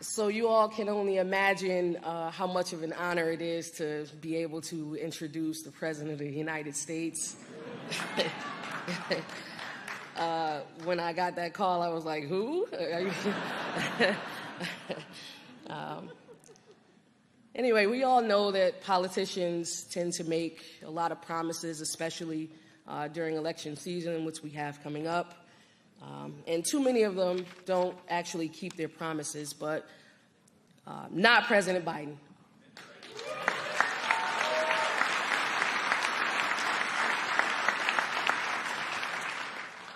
So you all can only imagine how much of an honor it is to be able to introduce the President of the United States. When I got that call, I was like, who? Anyway, we all know that politicians tend to make a lot of promises, especially during election season, which we have coming up. And too many of them don't actually keep their promises, but not President Biden.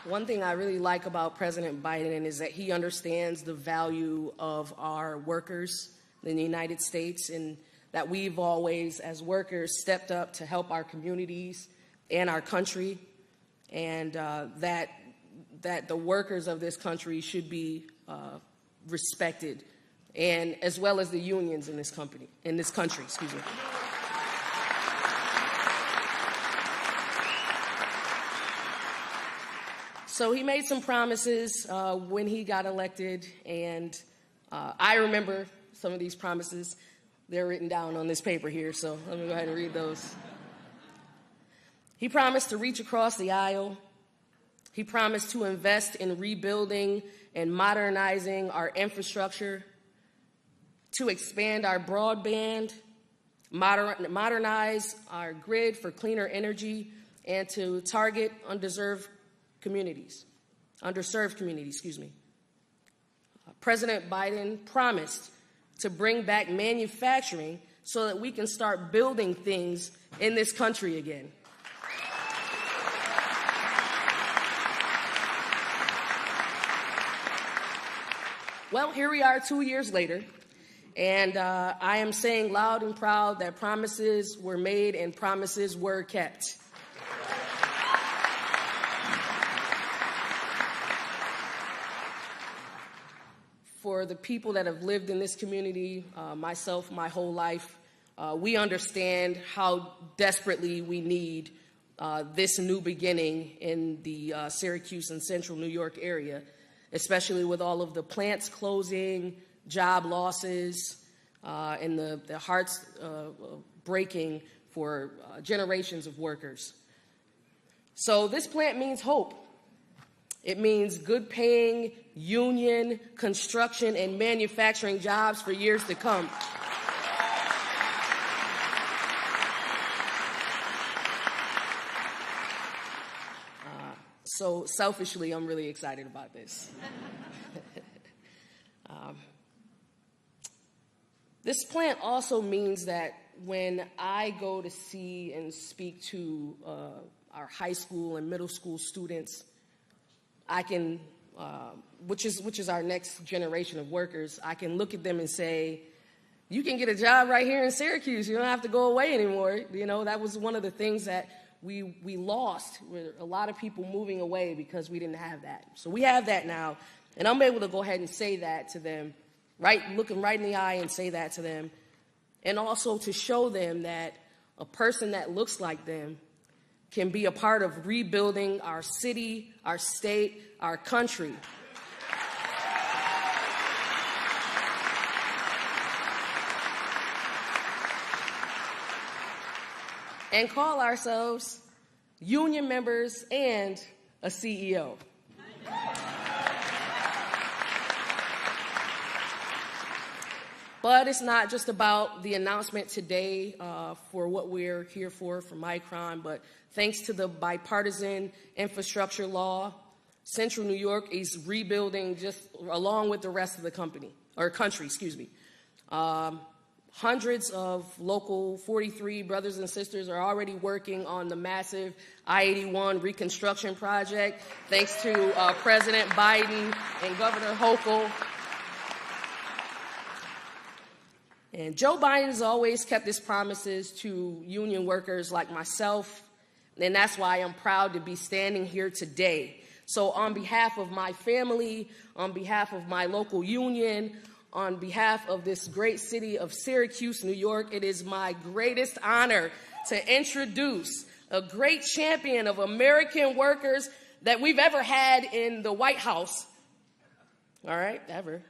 One thing I really like about President Biden is that he understands the value of our workers in the United States, and that we've always, as workers, stepped up to help our communities and our country, and that the workers of this country should be respected, and as well as the unions in this country. Excuse me. So he made some promises when he got elected, and I remember some of these promises. They're written down on this paper here, so let me go ahead and read those. He promised to reach across the aisle. He promised to invest in rebuilding and modernizing our infrastructure, to expand our broadband, modernize our grid for cleaner energy, and to target underserved communities. President Biden promised to bring back manufacturing so that we can start building things in this country again. Well, here we are 2 years later, and I am saying loud and proud that promises were made and promises were kept. For the people that have lived in this community, myself, my whole life, we understand how desperately we need this new beginning in the Syracuse and central New York area, especially with all of the plants closing, job losses, and the hearts breaking for generations of workers. So this plant means hope. It means good-paying union, construction, and manufacturing jobs for years to come. So selfishly, I'm really excited about this. This plant also means that when I go to see and speak to our high school and middle school students, I can, which is our next generation of workers, I can look at them and say, you can get a job right here in Syracuse. You don't have to go away anymore. You know, that was one of the things that we lost, with a lot of people moving away because we didn't have that. So we have that now, and I'm able to go ahead and say that to them, looking right in the eye and say that to them, and also to show them that a person that looks like them can be a part of rebuilding our city, our state, our country. and call ourselves union members and a CEO. But it's not just about the announcement today for what we're here for Micron, but thanks to the bipartisan infrastructure law, Central New York is rebuilding just along with the rest of the country. Hundreds of local 43 brothers and sisters are already working on the massive I-81 reconstruction project, thanks to President Biden and Governor Hochul. And Joe Biden has always kept his promises to union workers like myself, and that's why I'm proud to be standing here today. So on behalf of my family, on behalf of my local union, on behalf of this great city of Syracuse, New York, it is my greatest honor to introduce a great champion of American workers that we've ever had in the White House. All right, ever.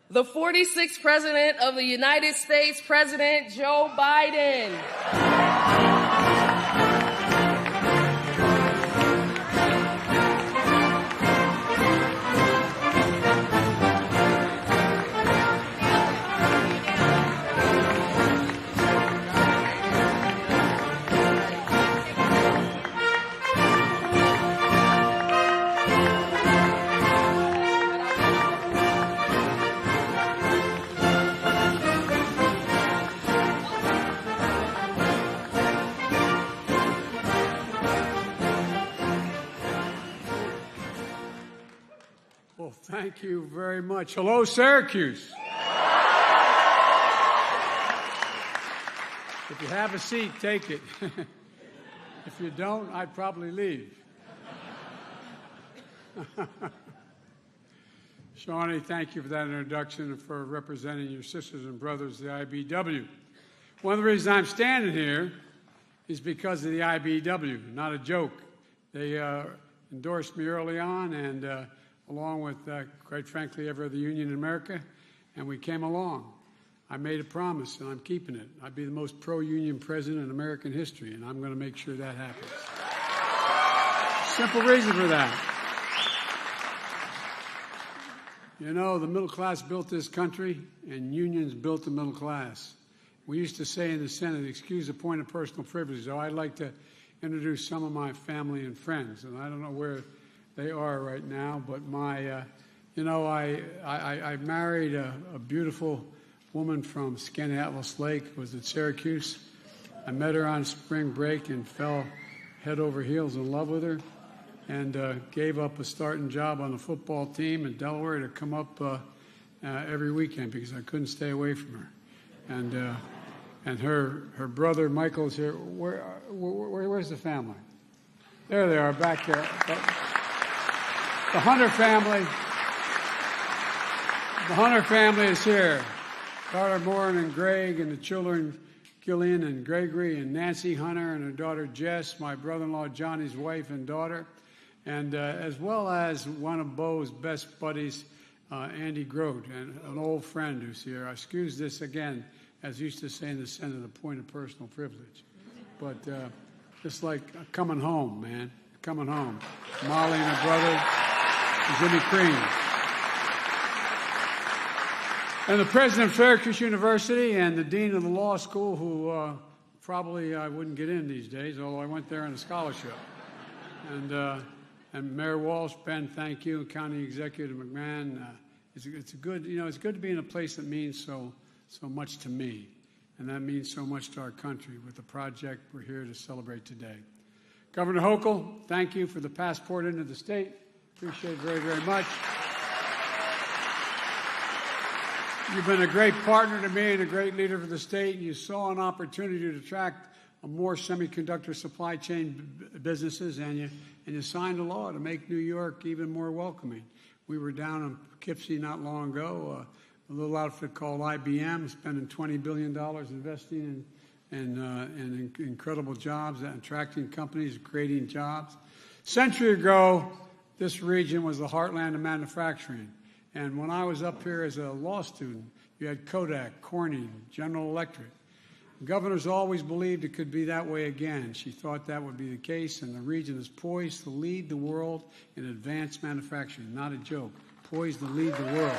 The 46th President of the United States, President Joe Biden. Well, thank you very much. Hello, Syracuse. If you have a seat, take it. If you don't, I'd probably leave. Shawnee, thank you for that introduction and for representing your sisters and brothers, the IBW. One of the reasons I'm standing here is because of the IBW, not a joke. They endorsed me early on, and along with, quite frankly, every other union in America, and we came along. I made a promise, and I'm keeping it. I'd be the most pro-union president in American history, and I'm going to make sure that happens. Simple reason for that. You know, the middle class built this country, and unions built the middle class. We used to say in the Senate, excuse the point of personal privilege, so I'd like to introduce some of my family and friends, and I don't know where they are right now, but my, I married a beautiful woman from Skaneateles Lake, was at Syracuse. I met her on spring break and fell head over heels in love with her, and gave up a starting job on the football team in Delaware to come up every weekend because I couldn't stay away from her. And her brother Michael's here. Where's the family? There they are, back there. The Hunter family is here. Daughter Lauren and Greg, and the children Gillian and Gregory, and Nancy Hunter and her daughter Jess, my brother-in-law Johnny's wife and daughter, and as well as one of Bo's best buddies, Andy Grote, and an old friend who's here. I excuse this again, as used to say in the Senate, a point of personal privilege. But just like coming home, man, coming home. Molly and her brother, Jimmy Crean. And the president of Syracuse University and the dean of the law school, who probably I wouldn't get in these days, although I went there on a scholarship. And Mayor Walsh, Ben, thank you, County Executive McMahon. It's good, it's good to be in a place that means so much to me, and that means so much to our country with the project we're here to celebrate today. Governor Hochul, thank you for the passport into the state. Appreciate it very, very much. You've been a great partner to me and a great leader for the state. You saw an opportunity to attract more semiconductor supply chain businesses, and you signed a law to make New York even more welcoming. We were down in Poughkeepsie not long ago, a little outfit called IBM, spending $20 billion investing in incredible jobs, attracting companies, creating jobs. A century ago, this region was the heartland of manufacturing. And when I was up here as a law student, you had Kodak, Corning, General Electric. Governors always believed it could be that way again. She thought that would be the case, and the region is poised to lead the world in advanced manufacturing. Not a joke. Poised to lead the world.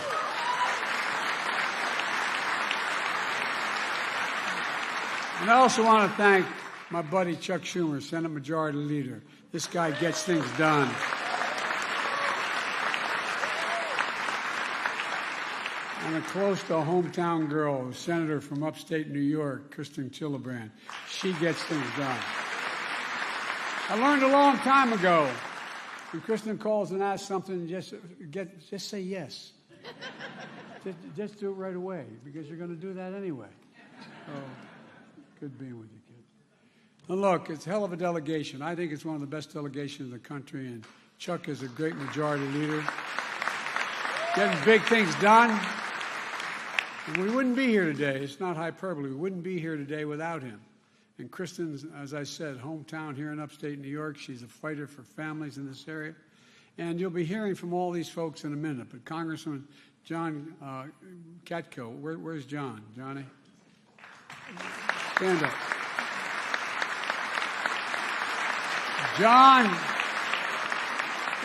And I also want to thank my buddy Chuck Schumer, Senate Majority Leader. This guy gets things done. And a close to a hometown girl, a senator from upstate New York, Kristen Gillibrand. She gets things done. I learned a long time ago, when Kristen calls and asks something, just say yes. just do it right away, because you're going to do that anyway. So, good being with you, kid. And look, it's a hell of a delegation. I think it's one of the best delegations in the country, and Chuck is a great majority leader. Getting big things done. And we wouldn't be here today. It's not hyperbole. We wouldn't be here today without him. And Kristen's, as I said, hometown here in upstate New York. She's a fighter for families in this area. And you'll be hearing from all these folks in a minute. But Congressman John Katko, where's John? Johnny? Stand up. John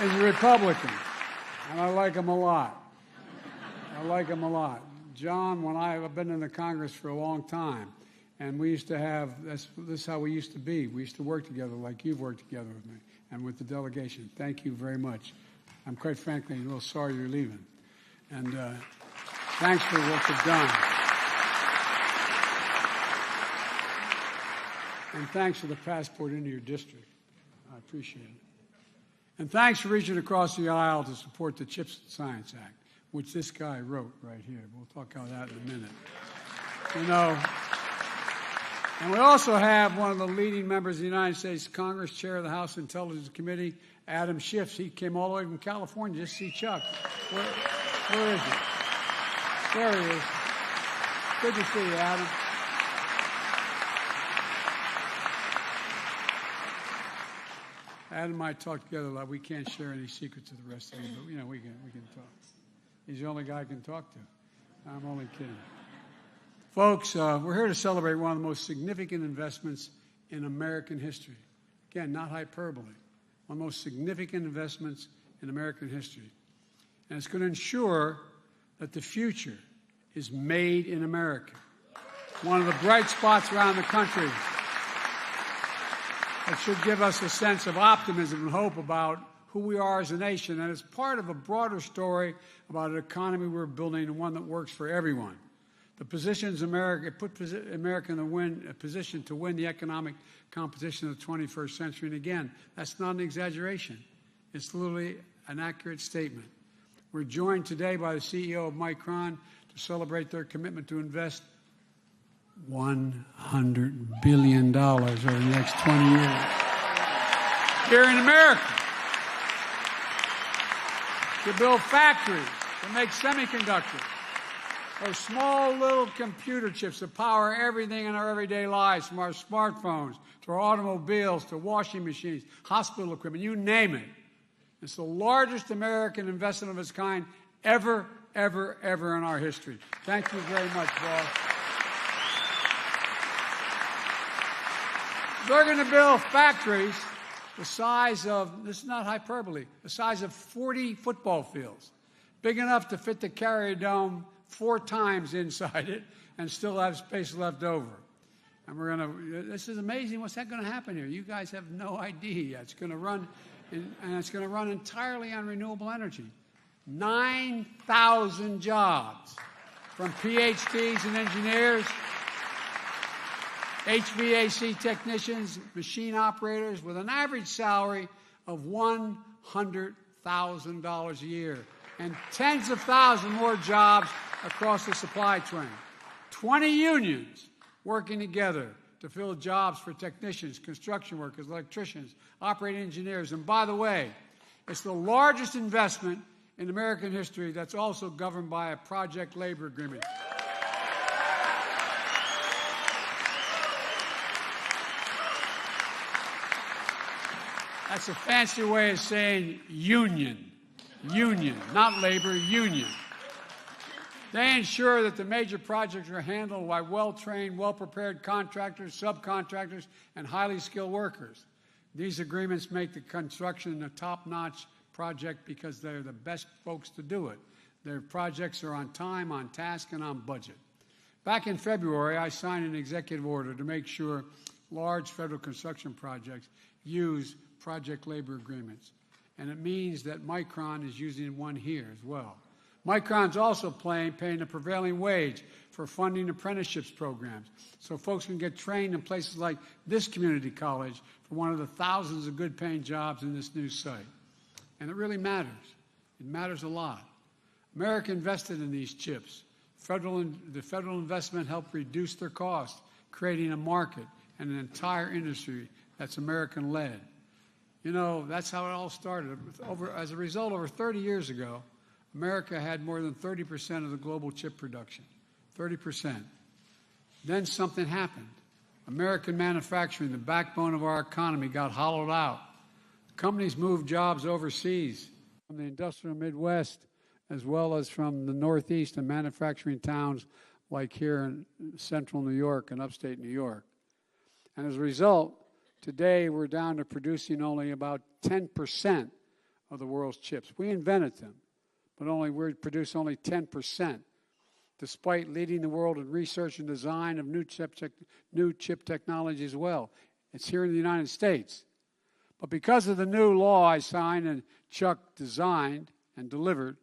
is a Republican, and I like him a lot. I like him a lot. John, I've been in the Congress for a long time, and we used to have, this is how we used to be. We used to work together like you've worked together with me and with the delegation. Thank you very much. I'm quite frankly a little sorry you're leaving. And thanks for what you've done. And thanks for the passport into your district. I appreciate it. And thanks for reaching across the aisle to support the CHIPS and Science Act, which this guy wrote right here. We'll talk about that in a minute. You know, and we also have one of the leading members of the United States Congress, Chair of the House Intelligence Committee, Adam Schiff. He came all the way from California just to see Chuck. Where is he? There he is. Good to see you, Adam. Adam and I talk together a lot. We can't share any secrets to the rest of you, but, you know, we can talk. He's the only guy I can talk to. I'm only kidding. Folks, we're here to celebrate one of the most significant investments in American history. Again, not hyperbole. One of the most significant investments in American history. And it's going to ensure that the future is made in America. One of the bright spots around the country that should give us a sense of optimism and hope about who we are as a nation. And it's part of a broader story about an economy we're building and one that works for everyone. The positions America, it put America in a position to win the economic competition of the 21st century. And again, that's not an exaggeration. It's literally an accurate statement. We're joined today by the CEO of Micron to celebrate their commitment to invest $100 billion over the next 20 years here in America to build factories, to make semiconductors, those small little computer chips that power everything in our everyday lives, from our smartphones to our automobiles to washing machines, hospital equipment, you name it. It's the largest American investment of its kind ever in our history. Thank you very much, boss. They're going to build factories the size of, this is not hyperbole, the size of 40 football fields, big enough to fit the Carrier Dome 4 times inside it and still have space left over. And this is amazing. What's that going to happen here? You guys have no idea. It's going to run, and it's going to run entirely on renewable energy. 9,000 jobs, from PhDs and engineers, HVAC technicians, machine operators, with an average salary of $100,000 a year, and tens of thousands more jobs across the supply chain. 20 unions working together to fill jobs for technicians, construction workers, electricians, operating engineers. And by the way, it's the largest investment in American history that's also governed by a project labor agreement. That's a fancy way of saying union. Union, not labor, union. They ensure that the major projects are handled by well-trained, well-prepared contractors, subcontractors, and highly skilled workers. These agreements make the construction a top-notch project because they're the best folks to do it. Their projects are on time, on task, and on budget. Back in February, I signed an executive order to make sure large federal construction projects use project labor agreements. And it means that Micron is using one here as well. Micron's also paying the prevailing wage for funding apprenticeships programs so folks can get trained in places like this community college for one of the thousands of good-paying jobs in this new site. And it really matters. It matters a lot. America invested in these chips. The federal investment helped reduce their cost, creating a market and an entire industry that's American-led. You know, that's how it all started. As a result, over 30 years ago, America had more than 30% of the global chip production, 30%. Then something happened. American manufacturing, the backbone of our economy, got hollowed out. Companies moved jobs overseas from the industrial Midwest as well as from the Northeast and manufacturing towns like here in central New York and upstate New York. And as a result, today we're down to producing only about 10% of the world's chips. We invented them, but we produce only 10%, despite leading the world in research and design of new chip technology as well. It's here in the United States. But because of the new law I signed and Chuck designed and delivered,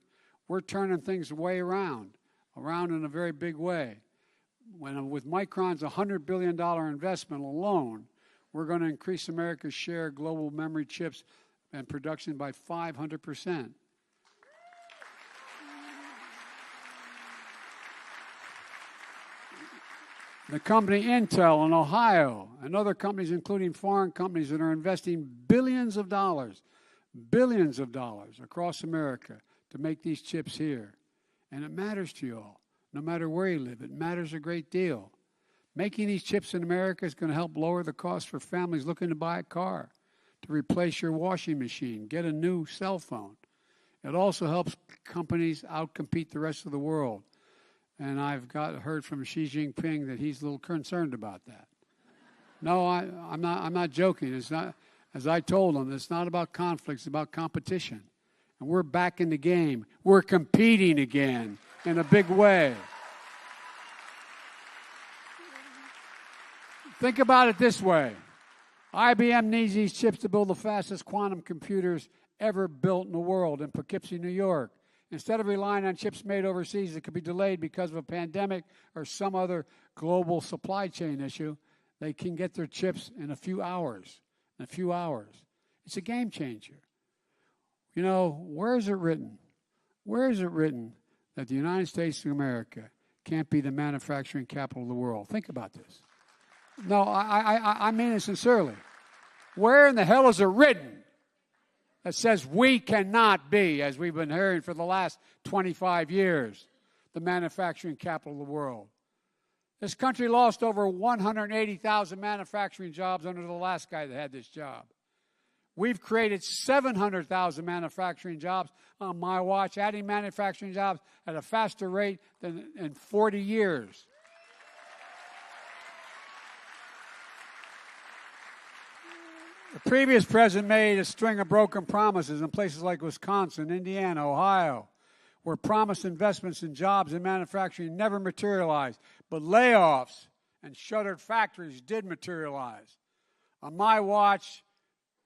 we're turning things way around in a very big way. With Micron's $100 billion investment alone, we're going to increase America's share of global memory chips and production by 500%. The company Intel in Ohio and other companies, including foreign companies, that are investing billions of dollars across America to make these chips here. And it matters to you all, no matter where you live. It matters a great deal. Making these chips in America is going to help lower the cost for families looking to buy a car, to replace your washing machine, get a new cell phone. It also helps companies outcompete the rest of the world. And I've heard from Xi Jinping that he's a little concerned about that. No, I'm not joking. It's not, as I told him, it's not about conflict, it's about competition. And we're back in the game. We're competing again in a big way. Think about it this way. IBM needs these chips to build the fastest quantum computers ever built in the world in Poughkeepsie, New York. Instead of relying on chips made overseas that could be delayed because of a pandemic or some other global supply chain issue, they can get their chips in a few hours. It's a game changer. You know, where is it written? Where is it written that the United States of America can't be the manufacturing capital of the world? Think about this. No, I mean it sincerely. Where in the hell is it written that says we cannot be, as we've been hearing for the last 25 years, the manufacturing capital of the world? This country lost over 180,000 manufacturing jobs under the last guy that had this job. We've created 700,000 manufacturing jobs on my watch, adding manufacturing jobs at a faster rate than in 40 years. The previous president made a string of broken promises in places like Wisconsin, Indiana, Ohio, where promised investments in jobs and manufacturing never materialized, but layoffs and shuttered factories did materialize. On my watch,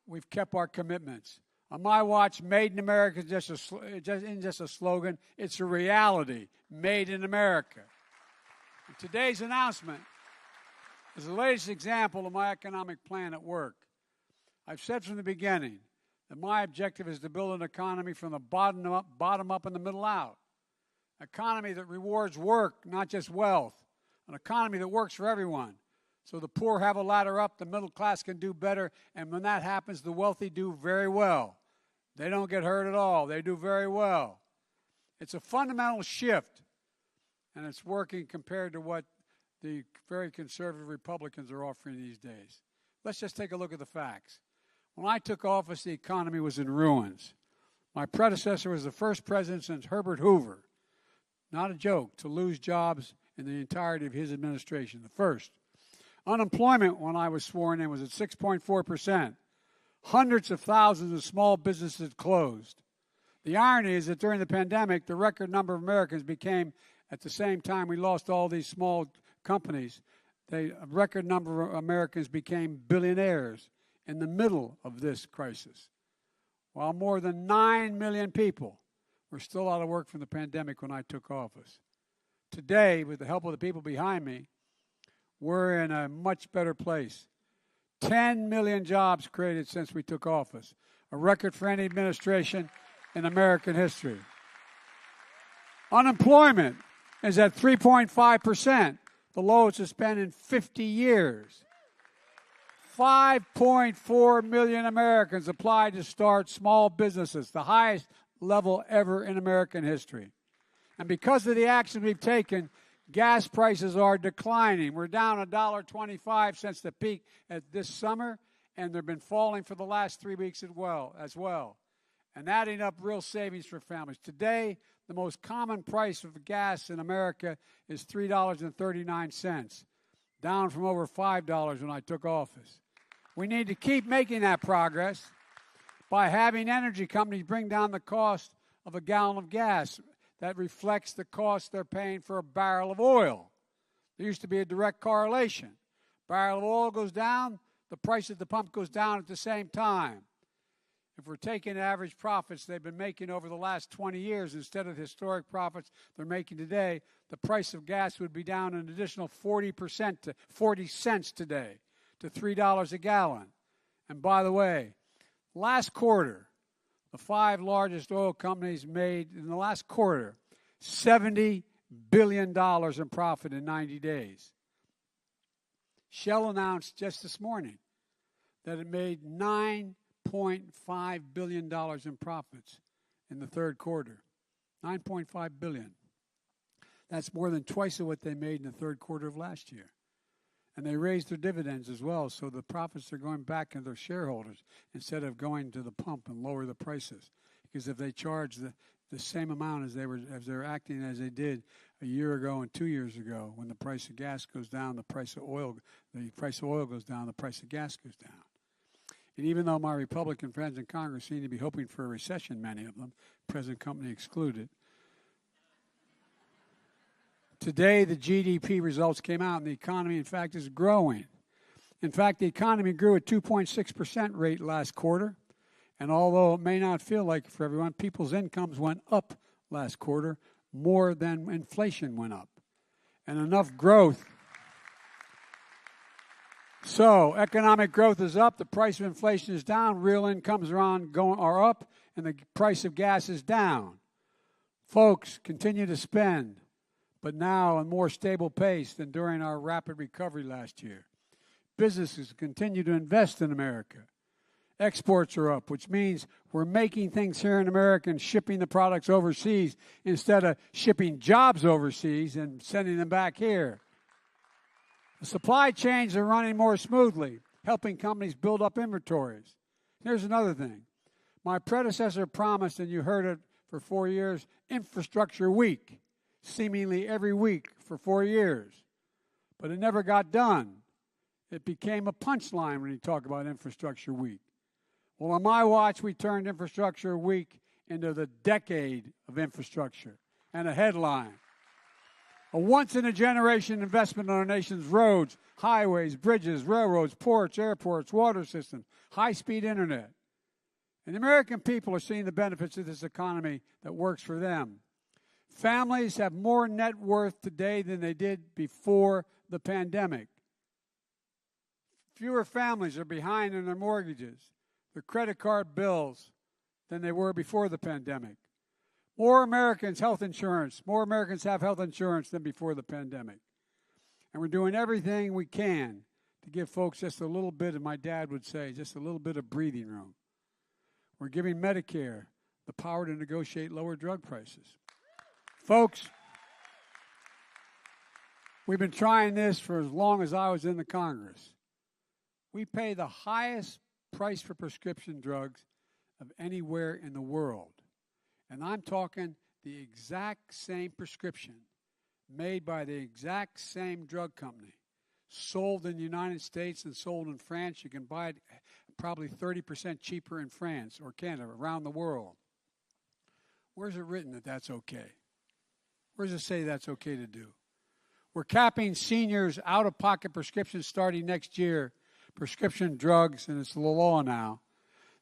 we've kept our commitments. On my watch, Made in America isn't just a slogan, it's a reality, Made in America. And today's announcement is the latest example of my economic plan at work. I've said from the beginning that my objective is to build an economy from the bottom up and the middle out. An economy that rewards work, not just wealth. An economy that works for everyone. So the poor have a ladder up, the middle class can do better, and when that happens, the wealthy do very well. They don't get hurt at all. They do very well. It's a fundamental shift, and it's working compared to what the very conservative Republicans are offering these days. Let's just take a look at the facts. When I took office, the economy was in ruins. My predecessor was the first president since Herbert Hoover, not a joke, to lose jobs in the entirety of his administration. The first, unemployment when I was sworn in was at 6.4%. Hundreds of thousands of small businesses closed. The irony is that during the pandemic, the record number of Americans became, at the same time we lost all these small companies, a record number of Americans became billionaires in the middle of this crisis. While more than 9 million people were still out of work from the pandemic when I took office. Today, with the help of the people behind me, we're in a much better place. 10 million jobs created since we took office, a record for any administration in American history. Unemployment is at 3.5%, the lowest it's been in 50 years. 5.4 million Americans applied to start small businesses, the highest level ever in American history. And because of the action we've taken, gas prices are declining. We're down $1.25 since the peak at this summer, and they've been falling for the last 3 weeks as well, and adding up real savings for families. Today, the most common price of gas in America is $3.39, down from over $5 when I took office. We need to keep making that progress by having energy companies bring down the cost of a gallon of gas. That reflects the cost they're paying for a barrel of oil. There used to be a direct correlation. Barrel of oil goes down, the price at the pump goes down at the same time. If we're taking average profits they've been making over the last 20 years instead of the historic profits they're making today, the price of gas would be down an additional 40% to 40 cents today to $3 a gallon. And by the way, last quarter, the 5 largest oil companies made, in the last quarter, $70 billion in profit in 90 days. Shell announced just this morning that it made $9.5 billion in profits in the third quarter. $9.5 billion. That's more than twice of what they made in the third quarter of last year. And they raised their dividends as well, so the profits are going back into their shareholders instead of going to the pump and lower the prices. Because if they charge the same amount as they're acting as they did a year ago and 2 years ago, when the price of gas goes down, the price of oil goes down, the price of gas goes down. And even though my Republican friends in Congress seem to be hoping for a recession, many of them, present company excluded, today, the GDP results came out, and the economy, in fact, is growing. In fact, the economy grew at 2.6% rate last quarter, and although it may not feel like it for everyone, people's incomes went up last quarter more than inflation went up, and enough growth. So, economic growth is up, the price of inflation is down, real incomes are up, and the price of gas is down. Folks, continue to spend, but now at a more stable pace than during our rapid recovery last year. Businesses continue to invest in America. Exports are up, which means we're making things here in America and shipping the products overseas instead of shipping jobs overseas and sending them back here. The supply chains are running more smoothly, helping companies build up inventories. Here's another thing. My predecessor promised, and you heard it for 4 years, infrastructure week. Seemingly every week for 4 years. But it never got done. It became a punchline when you talk about Infrastructure Week. Well, on my watch, we turned Infrastructure Week into the decade of infrastructure and a headline. A once-in-a-generation investment on our nation's roads, highways, bridges, railroads, ports, airports, water systems, high-speed internet. And the American people are seeing the benefits of this economy that works for them. Families have more net worth today than they did before the pandemic. Fewer families are behind in their mortgages, their credit card bills, than they were before the pandemic. More Americans have health insurance than before the pandemic. And we're doing everything we can to give folks just a little bit, and my dad would say, just a little bit of breathing room. We're giving Medicare the power to negotiate lower drug prices. Folks, we've been trying this for as long as I was in the Congress. We pay the highest price for prescription drugs of anywhere in the world. And I'm talking the exact same prescription made by the exact same drug company, sold in the United States and sold in France. You can buy it probably 30% cheaper in France or Canada, around the world. Where's it written that that's okay? Where does it say that's okay to do? We're capping seniors' out-of-pocket prescriptions starting next year. Prescription drugs, and it's the law now,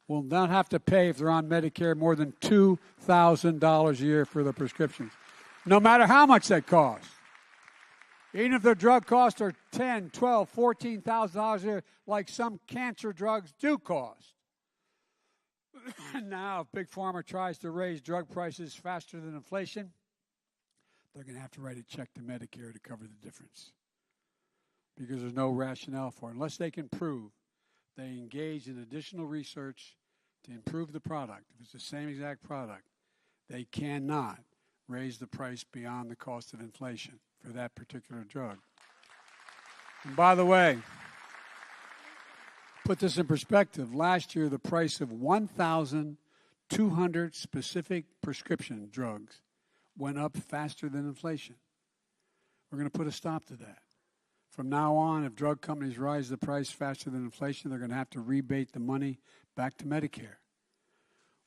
will not have to pay if they're on Medicare more than $2,000 a year for the prescriptions, no matter how much they cost. Even if their drug costs are $10,000, $12,000, $14,000 a year, like some cancer drugs do cost. Now, if Big Pharma tries to raise drug prices faster than inflation, they're going to have to write a check to Medicare to cover the difference, because there's no rationale for it. Unless they can prove they engage in additional research to improve the product, if it's the same exact product, they cannot raise the price beyond the cost of inflation for that particular drug. And by the way, put this in perspective. Last year, the price of 1,200 specific prescription drugs went up faster than inflation. We're going to put a stop to that. From now on, if drug companies rise the price faster than inflation, they're going to have to rebate the money back to Medicare.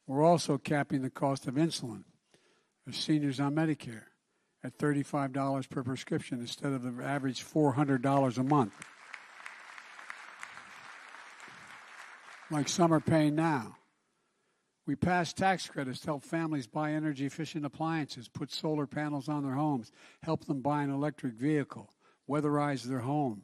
We're also capping the cost of insulin for seniors on Medicare at $35 per prescription instead of the average $400 a month, like some are paying now. We passed tax credits to help families buy energy-efficient appliances, put solar panels on their homes, help them buy an electric vehicle, weatherize their home.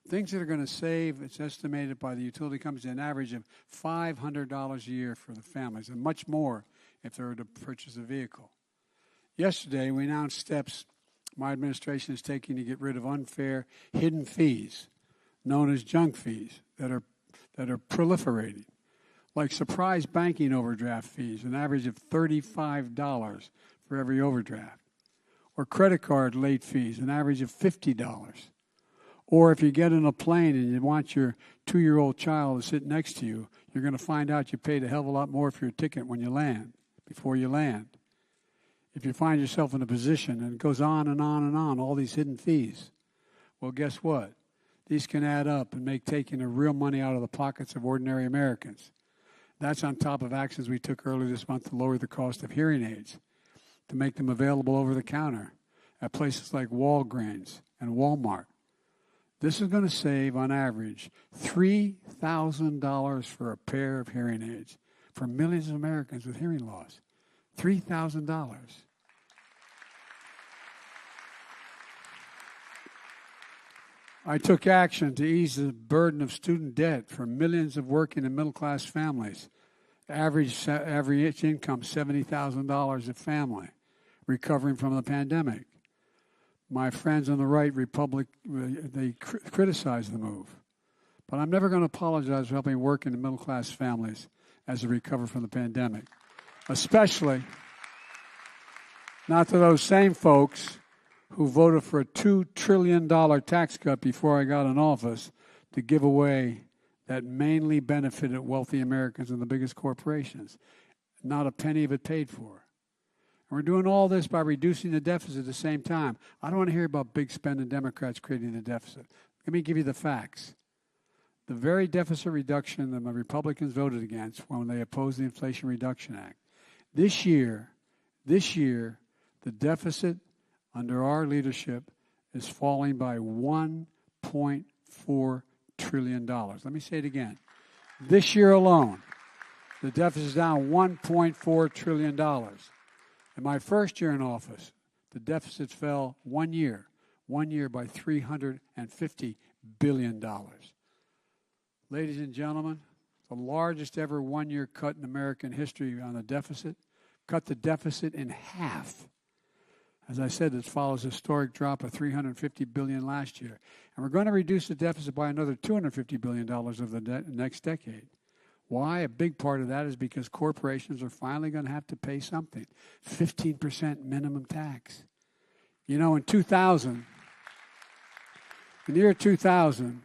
Things that are going to save, it's estimated by the utility companies, an average of $500 a year for the families, and much more if they were to purchase a vehicle. Yesterday, we announced steps my administration is taking to get rid of unfair hidden fees, known as junk fees, that are proliferating, like surprise banking overdraft fees, an average of $35 for every overdraft, or credit card late fees, an average of $50. Or if you get on a plane and you want your 2-year-old child to sit next to you, you're going to find out you paid a hell of a lot more for your ticket when you land, before you land. If you find yourself in a position, and it goes on and on and on, all these hidden fees, well, guess what? These can add up and make taking the real money out of the pockets of ordinary Americans. That's on top of actions we took earlier this month to lower the cost of hearing aids, to make them available over the counter at places like Walgreens and Walmart. This is going to save, on average, $3,000 for a pair of hearing aids for millions of Americans with hearing loss. $3,000. I took action to ease the burden of student debt for millions of working and middle-class families. Average income, $70,000 a family, recovering from the pandemic. My friends on the right, they criticize the move. But I'm never going to apologize for helping working and middle-class families as they recover from the pandemic. Especially not to those same folks who voted for a $2 trillion tax cut before I got in office to give away that mainly benefited wealthy Americans and the biggest corporations. Not a penny of it paid for. And we're doing all this by reducing the deficit at the same time. I don't want to hear about big spending Democrats creating the deficit. Let me give you the facts. The very deficit reduction that my Republicans voted against when they opposed the Inflation Reduction Act. This year, the deficit under our leadership is falling by $1.4 trillion. Let me say it again. This year alone, the deficit is down $1.4 trillion. In my first year in office, the deficit fell one year by $350 billion. Ladies and gentlemen, the largest ever one-year cut in American history on the deficit, cut the deficit in half. As I said, this follows a historic drop of $350 billion last year. And we're going to reduce the deficit by another $250 billion over the next decade. Why? A big part of that is because corporations are finally going to have to pay something. 15% minimum tax. You know, in the year 2000,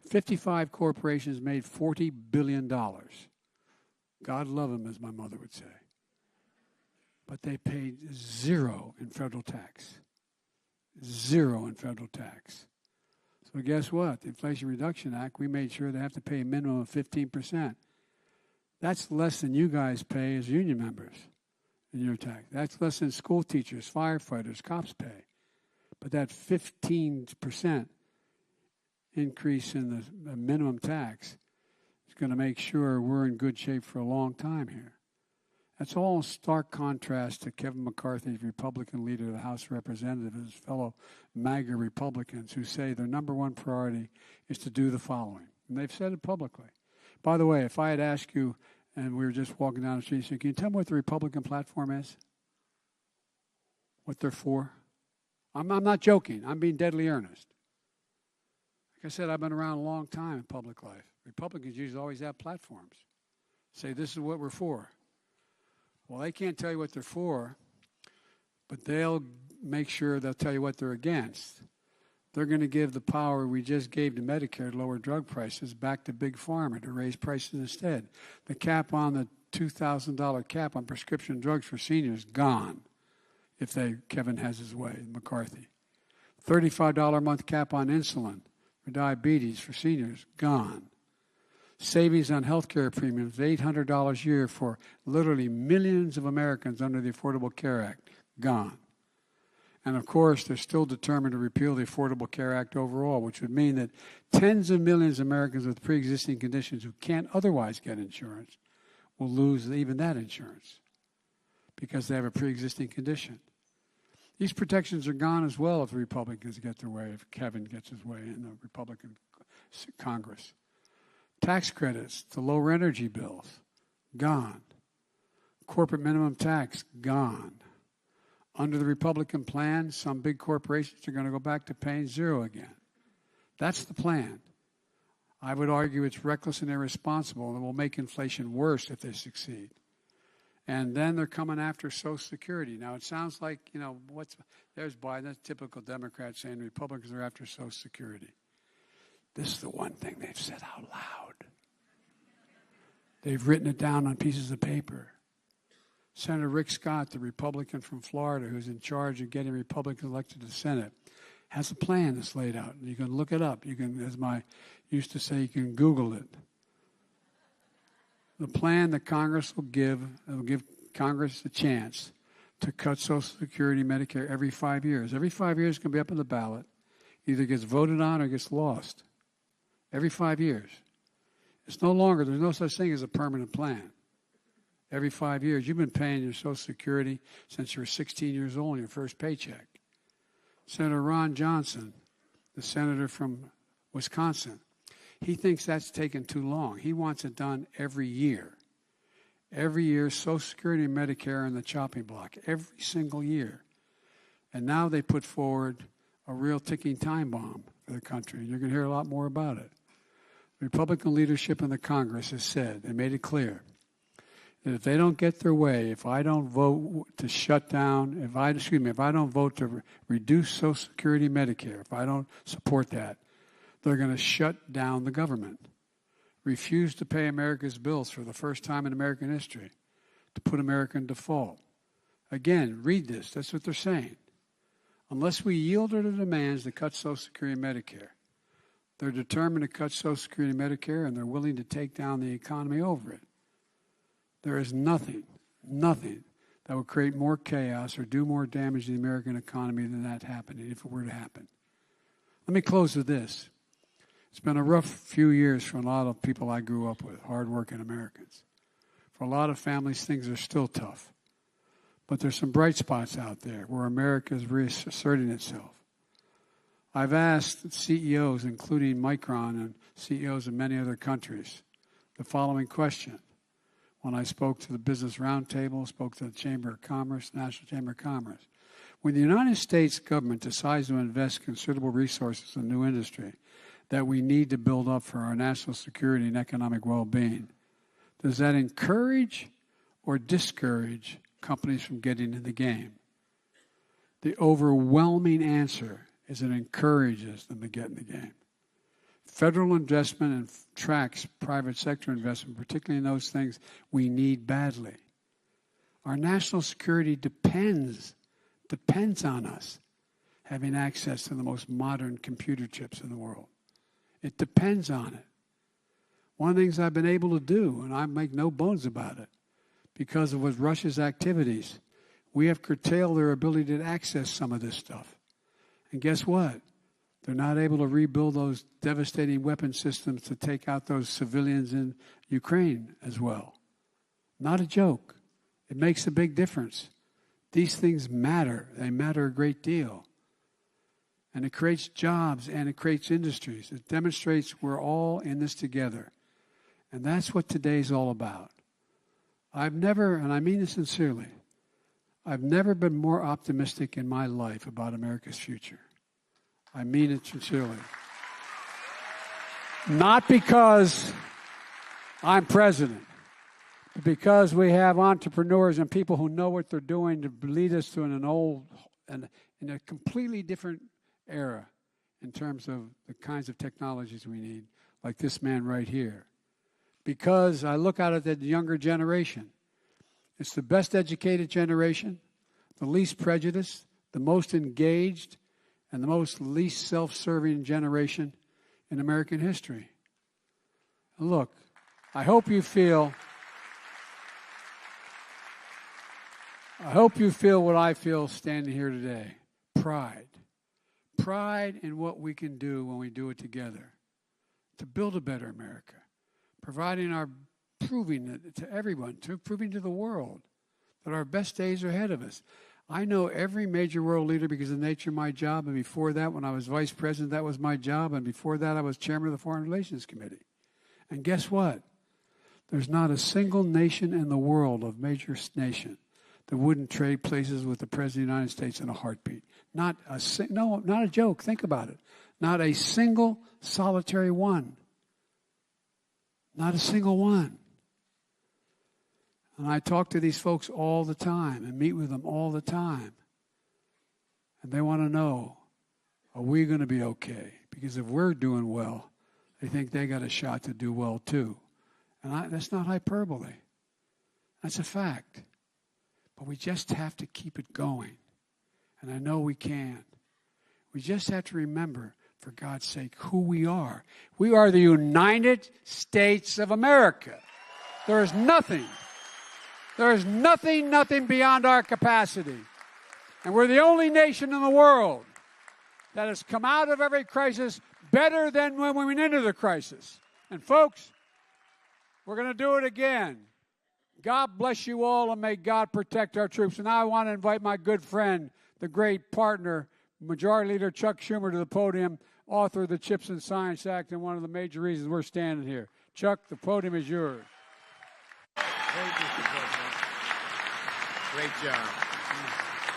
55 corporations made $40 billion. God love them, as my mother would say. but they paid zero in federal tax. Zero in federal tax. So guess what? The Inflation Reduction Act, we made sure they have to pay a minimum of 15%. That's less than you guys pay as union members in your tax. That's less than school teachers, firefighters, cops pay. But that 15% increase in the minimum tax is going to make sure we're in good shape for a long time here. That's all in stark contrast to Kevin McCarthy, Republican leader of the House of Representatives, and his fellow MAGA Republicans who say their number one priority is to do the following. And they've said it publicly. By the way, if I had asked you and we were just walking down the street, so can you tell me what the Republican platform is? What they're for? I'm not joking. I'm being deadly earnest. Like I said, I've been around a long time in public life. Republicans usually always have platforms. Say, this is what we're for. Well, they can't tell you what they're for, but they'll make sure they'll tell you what they're against. They're going to give the power we just gave to Medicare to lower drug prices back to Big Pharma to raise prices instead. The cap on the $2,000 cap on prescription drugs for seniors, gone. If Kevin has his way, McCarthy. $35 a month cap on insulin for diabetes for seniors, gone. Savings on health care premiums, $800 a year for literally millions of Americans under the Affordable Care Act, gone. And of course, they're still determined to repeal the Affordable Care Act overall, which would mean that tens of millions of Americans with pre-existing conditions who can't otherwise get insurance will lose even that insurance because they have a pre-existing condition. These protections are gone as well if the Republicans get their way, if Kevin gets his way in the Republican Congress. Tax credits to lower energy bills, gone. Corporate minimum tax, gone. Under the Republican plan, some big corporations are going to go back to paying zero again. That's the plan. I would argue it's reckless and irresponsible and will make inflation worse if they succeed. And then they're coming after Social Security. Now, it sounds like, there's Biden, that's typical Democrat saying Republicans are after Social Security. This is the one thing they've said out loud. They've written it down on pieces of paper. Senator Rick Scott, the Republican from Florida, who's in charge of getting Republicans elected to the Senate, has a plan that's laid out. You can look it up. You can, as I used to say, you can Google it. The plan that Congress will give Congress a chance to cut Social Security, Medicare every 5 years. Every 5 years can be up on the ballot. Either gets voted on or gets lost. Every 5 years. It's no longer, there's no such thing as a permanent plan. Every 5 years. You've been paying your Social Security since you were 16 years old on your first paycheck. Senator Ron Johnson, the senator from Wisconsin, he thinks that's taken too long. He wants it done every year. Every year, Social Security and Medicare are in the chopping block. Every single year. And now they put forward a real ticking time bomb for the country. You're going to hear a lot more about it. The Republican leadership in the Congress has said, they made it clear, that if they don't get their way, if I don't vote to shut down, if I don't vote to reduce Social Security and Medicare, if I don't support that, they're going to shut down the government, refuse to pay America's bills for the first time in American history, to put America in default. Again, read this. That's what they're saying. Unless we yield to the demands to cut Social Security and Medicare, they're determined to cut Social Security and Medicare, and they're willing to take down the economy over it. There is nothing that would create more chaos or do more damage to the American economy than that happening, if it were to happen. Let me close with this. It's been a rough few years for a lot of people I grew up with, hardworking Americans. For a lot of families, things are still tough. But there's some bright spots out there where America is reasserting itself. I've asked CEOs, including Micron and CEOs of many other countries, the following question. When I spoke to the Business Roundtable, spoke to the Chamber of Commerce, National Chamber of Commerce. When the United States government decides to invest considerable resources in a new industry that we need to build up for our national security and economic well-being, does that encourage or discourage companies from getting in the game? The overwhelming answer is it encourages them to get in the game. Federal investment attracts private sector investment, particularly in those things we need badly. Our national security depends on us having access to the most modern computer chips in the world. It depends on it. One of the things I've been able to do, and I make no bones about it, because of with Russia's activities, we have curtailed their ability to access some of this stuff. And guess what? They're not able to rebuild those devastating weapon systems to take out those civilians in Ukraine as well. Not a joke. It makes a big difference. These things matter. They matter a great deal. And it creates jobs and it creates industries. It demonstrates we're all in this together. And that's what today's all about. I've never, and I mean this sincerely, I've never been more optimistic in my life about America's future. I mean it sincerely. Not because I'm president, but because we have entrepreneurs and people who know what they're doing to lead us to in a completely different era in terms of the kinds of technologies we need, like this man right here. Because I look out at the younger generation. It's the best educated generation, the least prejudiced, the most engaged, and the most least self-serving generation in American history. Look, I hope you feel what I feel standing here today. Pride. Pride in what we can do when we do it together to build a better America. Proving it to everyone, proving to the world that our best days are ahead of us. I know every major world leader because of the nature of my job, and before that, when I was vice president, that was my job, and before that, I was chairman of the Foreign Relations Committee. And guess what? There's not a single nation in the world, of major nation, that wouldn't trade places with the President of the United States in a heartbeat. Not a joke. Think about it. Not a single solitary one. Not a single one. And I talk to these folks all the time and meet with them all the time. And they want to know, are we going to be okay? Because if we're doing well, they think they got a shot to do well too. And that's not hyperbole. That's a fact. But we just have to keep it going. And I know we can. We just have to remember, for God's sake, who we are. We are the United States of America. There is nothing beyond our capacity. And we're the only nation in the world that has come out of every crisis better than when we went into the crisis. And folks, we're going to do it again. God bless you all, and may God protect our troops. And now I want to invite my good friend, the great partner, Majority Leader Chuck Schumer, to the podium, author of the CHIPS and Science Act, and one of the major reasons we're standing here. Chuck, the podium is yours. Thank you, Mr. President. Great job.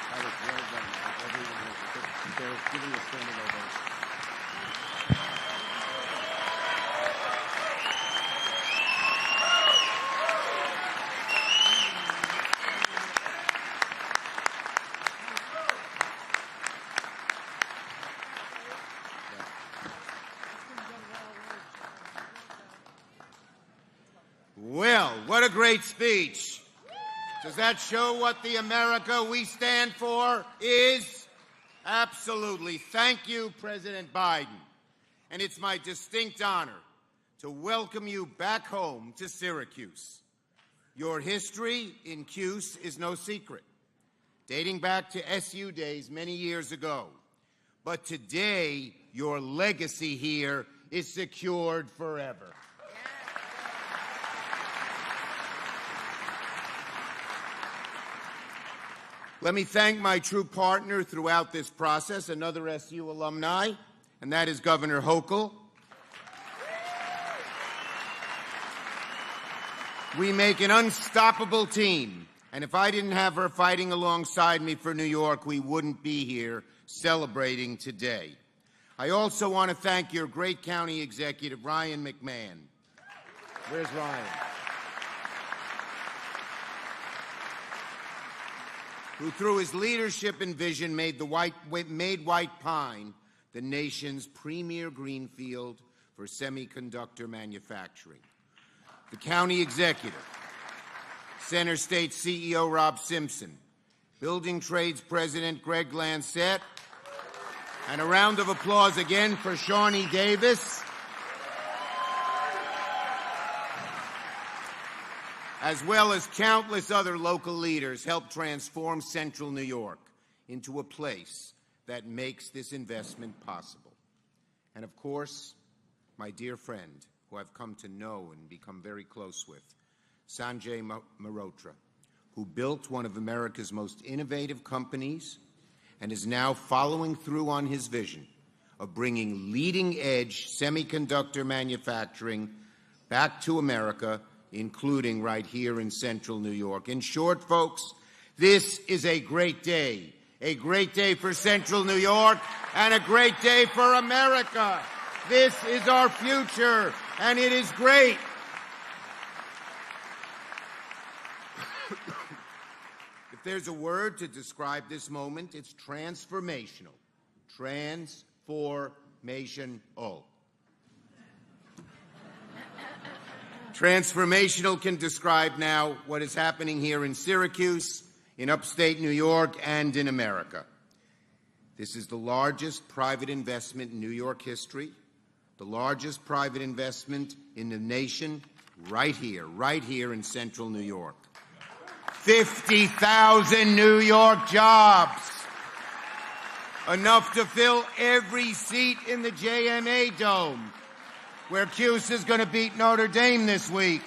That was well done. Everyone was giving you a standing ovation. Well, what a great speech. Does that show what the America we stand for is? Absolutely. Thank you, President Biden. And it's my distinct honor to welcome you back home to Syracuse. Your history in Cuse is no secret, dating back to SU days many years ago. But today, your legacy here is secured forever. Let me thank my true partner throughout this process, another SU alumni, and that is Governor Hochul. We make an unstoppable team, and if I didn't have her fighting alongside me for New York, we wouldn't be here celebrating today. I also want to thank your great county executive, Ryan McMahon. Where's Ryan? Who through his leadership and vision made White Pine the nation's premier greenfield for semiconductor manufacturing. The county executive Center State CEO Rob Simpson, Building Trades President Greg Lancette, and a round of applause again for Shawnee Davis, as well as countless other local leaders, helped transform Central New York into a place that makes this investment possible. And of course, my dear friend, who I've come to know and become very close with, Sanjay Mehrotra, who built one of America's most innovative companies and is now following through on his vision of bringing leading-edge semiconductor manufacturing back to America, including right here in Central New York. In short, folks, this is a great day for Central New York and a great day for America. This is our future, and it is great. If there's a word to describe this moment, it's transformational. Transformational. Transformational can describe now what is happening here in Syracuse, in upstate New York, and in America. This is the largest private investment in New York history, the largest private investment in the nation, right here in Central New York. 50,000 New York jobs, enough to fill every seat in the JMA Dome, where Cuse is going to beat Notre Dame this week.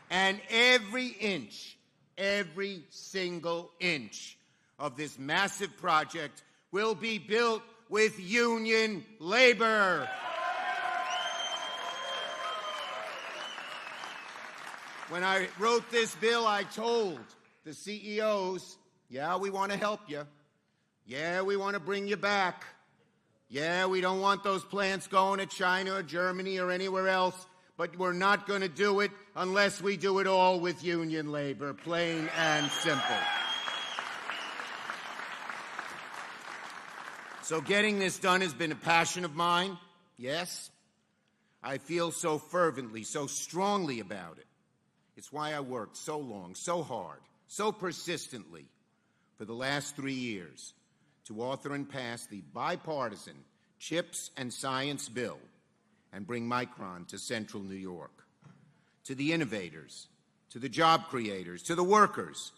And every single inch of this massive project will be built with union labor. When I wrote this bill, I told the CEOs, yeah, we want to help you. Yeah, we want to bring you back. Yeah, we don't want those plants going to China or Germany or anywhere else, but we're not going to do it unless we do it all with union labor, plain and simple. So getting this done has been a passion of mine, yes. I feel so fervently, so strongly about it. It's why I worked so long, so hard, so persistently for the last 3 years to author and pass the bipartisan CHIPS and Science Bill and bring Micron to Central New York. To the innovators, to the job creators, to the workers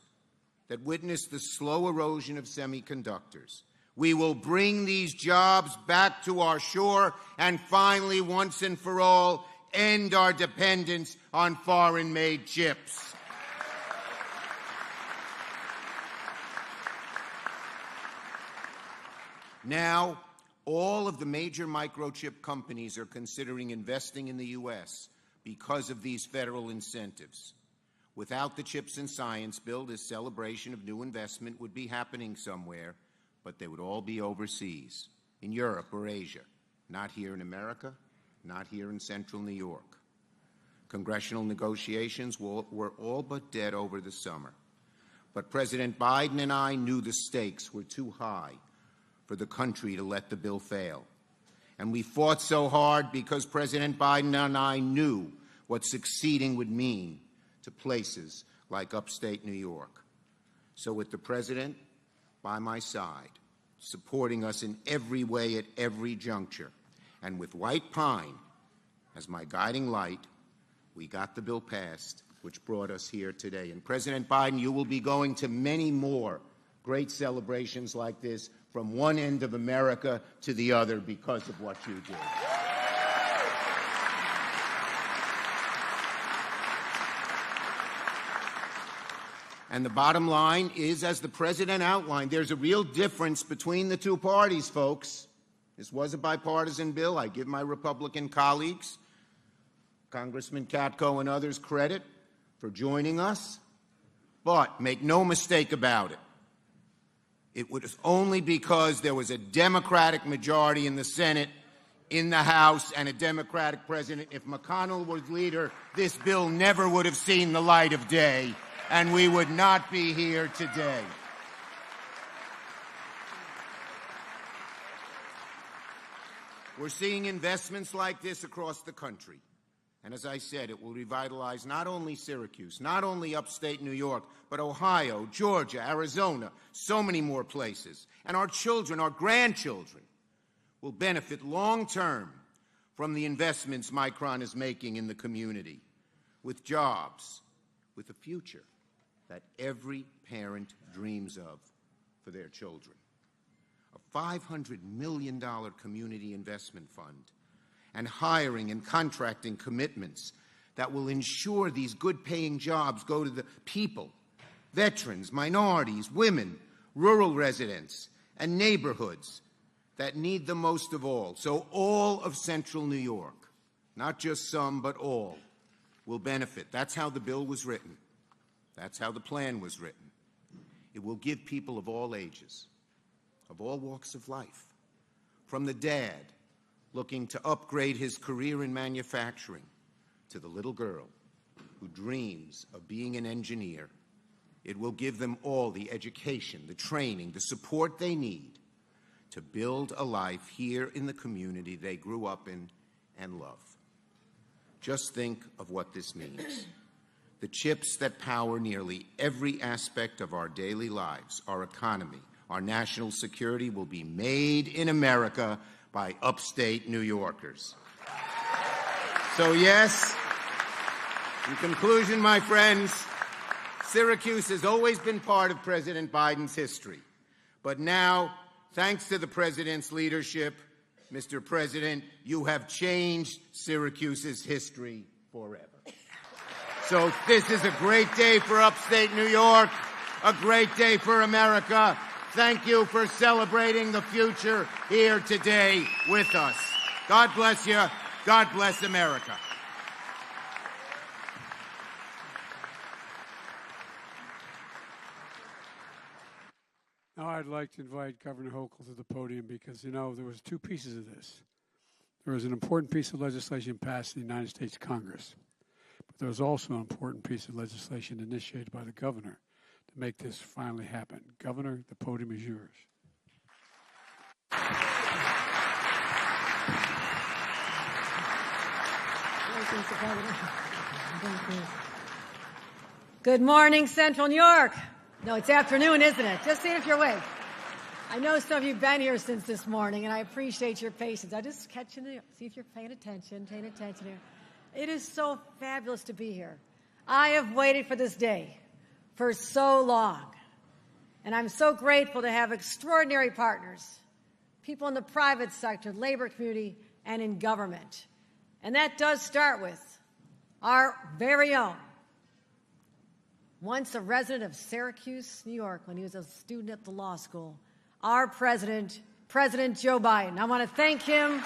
that witnessed the slow erosion of semiconductors. We will bring these jobs back to our shore and finally, once and for all, end our dependence on foreign-made chips. Now, all of the major microchip companies are considering investing in the U.S. because of these federal incentives. Without the CHIPS and Science Bill, this celebration of new investment would be happening somewhere, but they would all be overseas, in Europe or Asia, not here in America, not here in Central New York. Congressional negotiations were all but dead over the summer. But President Biden and I knew the stakes were too high for the country to let the bill fail. And we fought so hard because President Biden and I knew what succeeding would mean to places like upstate New York. So with the President by my side, supporting us in every way at every juncture, and with White Pine as my guiding light, we got the bill passed, which brought us here today. And President Biden, you will be going to many more great celebrations like this from one end of America to the other because of what you did. And the bottom line is, as the President outlined, there's a real difference between the two parties, folks. This was a bipartisan bill. I give my Republican colleagues, Congressman Katko and others, credit for joining us. But make no mistake about it, it was only because there was a Democratic majority in the Senate, in the House, and a Democratic president. If McConnell was leader, this bill never would have seen the light of day. and we would not be here today. We're seeing investments like this across the country. And as I said, it will revitalize not only Syracuse, not only upstate New York, but Ohio, Georgia, Arizona, so many more places. And our children, our grandchildren, will benefit long-term from the investments Micron is making in the community, with jobs, with a future that every parent dreams of for their children. A $500 million community investment fund, and hiring and contracting commitments that will ensure these good-paying jobs go to the people, veterans, minorities, women, rural residents, and neighborhoods that need them most of all. So all of Central New York, not just some, but all, will benefit. That's how the bill was written. That's how the plan was written. It will give people of all ages, of all walks of life, from the dad looking to upgrade his career in manufacturing to the little girl who dreams of being an engineer. It will give them all the education, the training, the support they need to build a life here in the community they grew up in and love. Just think of what this means. The chips that power nearly every aspect of our daily lives, our economy, our national security, will be made in America by upstate New Yorkers. So yes, in conclusion, my friends, Syracuse has always been part of President Biden's history. But now, thanks to the President's leadership, Mr. President, you have changed Syracuse's history forever. So this is a great day for upstate New York, a great day for America. Thank you for celebrating the future here today with us. God bless you. God bless America. Now I'd like to invite Governor Hochul to the podium because, you know, there was two pieces of this. There was an important piece of legislation passed in the United States Congress, but there was also an important piece of legislation initiated by the governor to make this finally happen. Governor, the podium is yours. Good morning, Central New York. No, it's afternoon, isn't it? Just seeing if you're awake. I know some of you have been here since this morning, and I appreciate your patience. I just catch you, see if you're paying attention here. It is so fabulous to be here. I have waited for this day for so long, and I'm so grateful to have extraordinary partners, people in the private sector, labor community, and in government. And that does start with our very own, once a resident of Syracuse, New York, when he was a student at the law school, our president, President Joe Biden. I want to thank him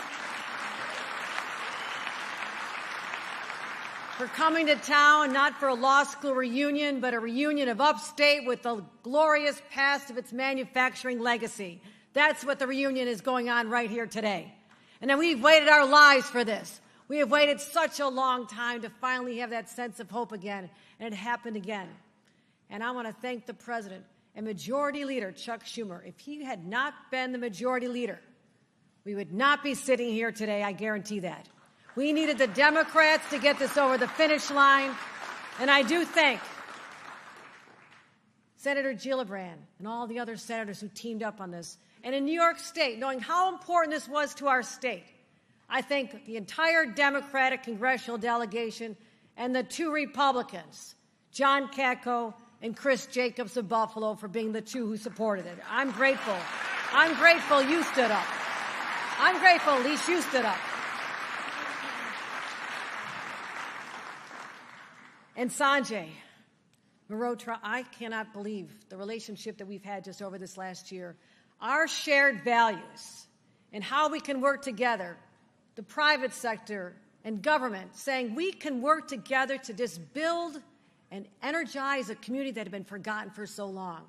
for coming to town, not for a law school reunion, but a reunion of upstate with the glorious past of its manufacturing legacy. That's what the reunion is going on right here today. And then we've waited our lives for this. We have waited such a long time to finally have that sense of hope again, and it happened again. And I want to thank the President and Majority Leader Chuck Schumer. If he had not been the Majority Leader, we would not be sitting here today, I guarantee that. We needed the Democrats to get this over the finish line, and I do thank Senator Gillibrand and all the other senators who teamed up on this. And in New York State, knowing how important this was to our state, I thank the entire Democratic congressional delegation and the two Republicans, John Katko and Chris Jacobs of Buffalo, for being the two who supported it. I'm grateful. I'm grateful you stood up. I'm grateful at least you stood up. And Sanjay Mehrotra, I cannot believe the relationship that we've had just over this last year. Our shared values and how we can work together, the private sector and government, saying we can work together to just build and energize a community that had been forgotten for so long.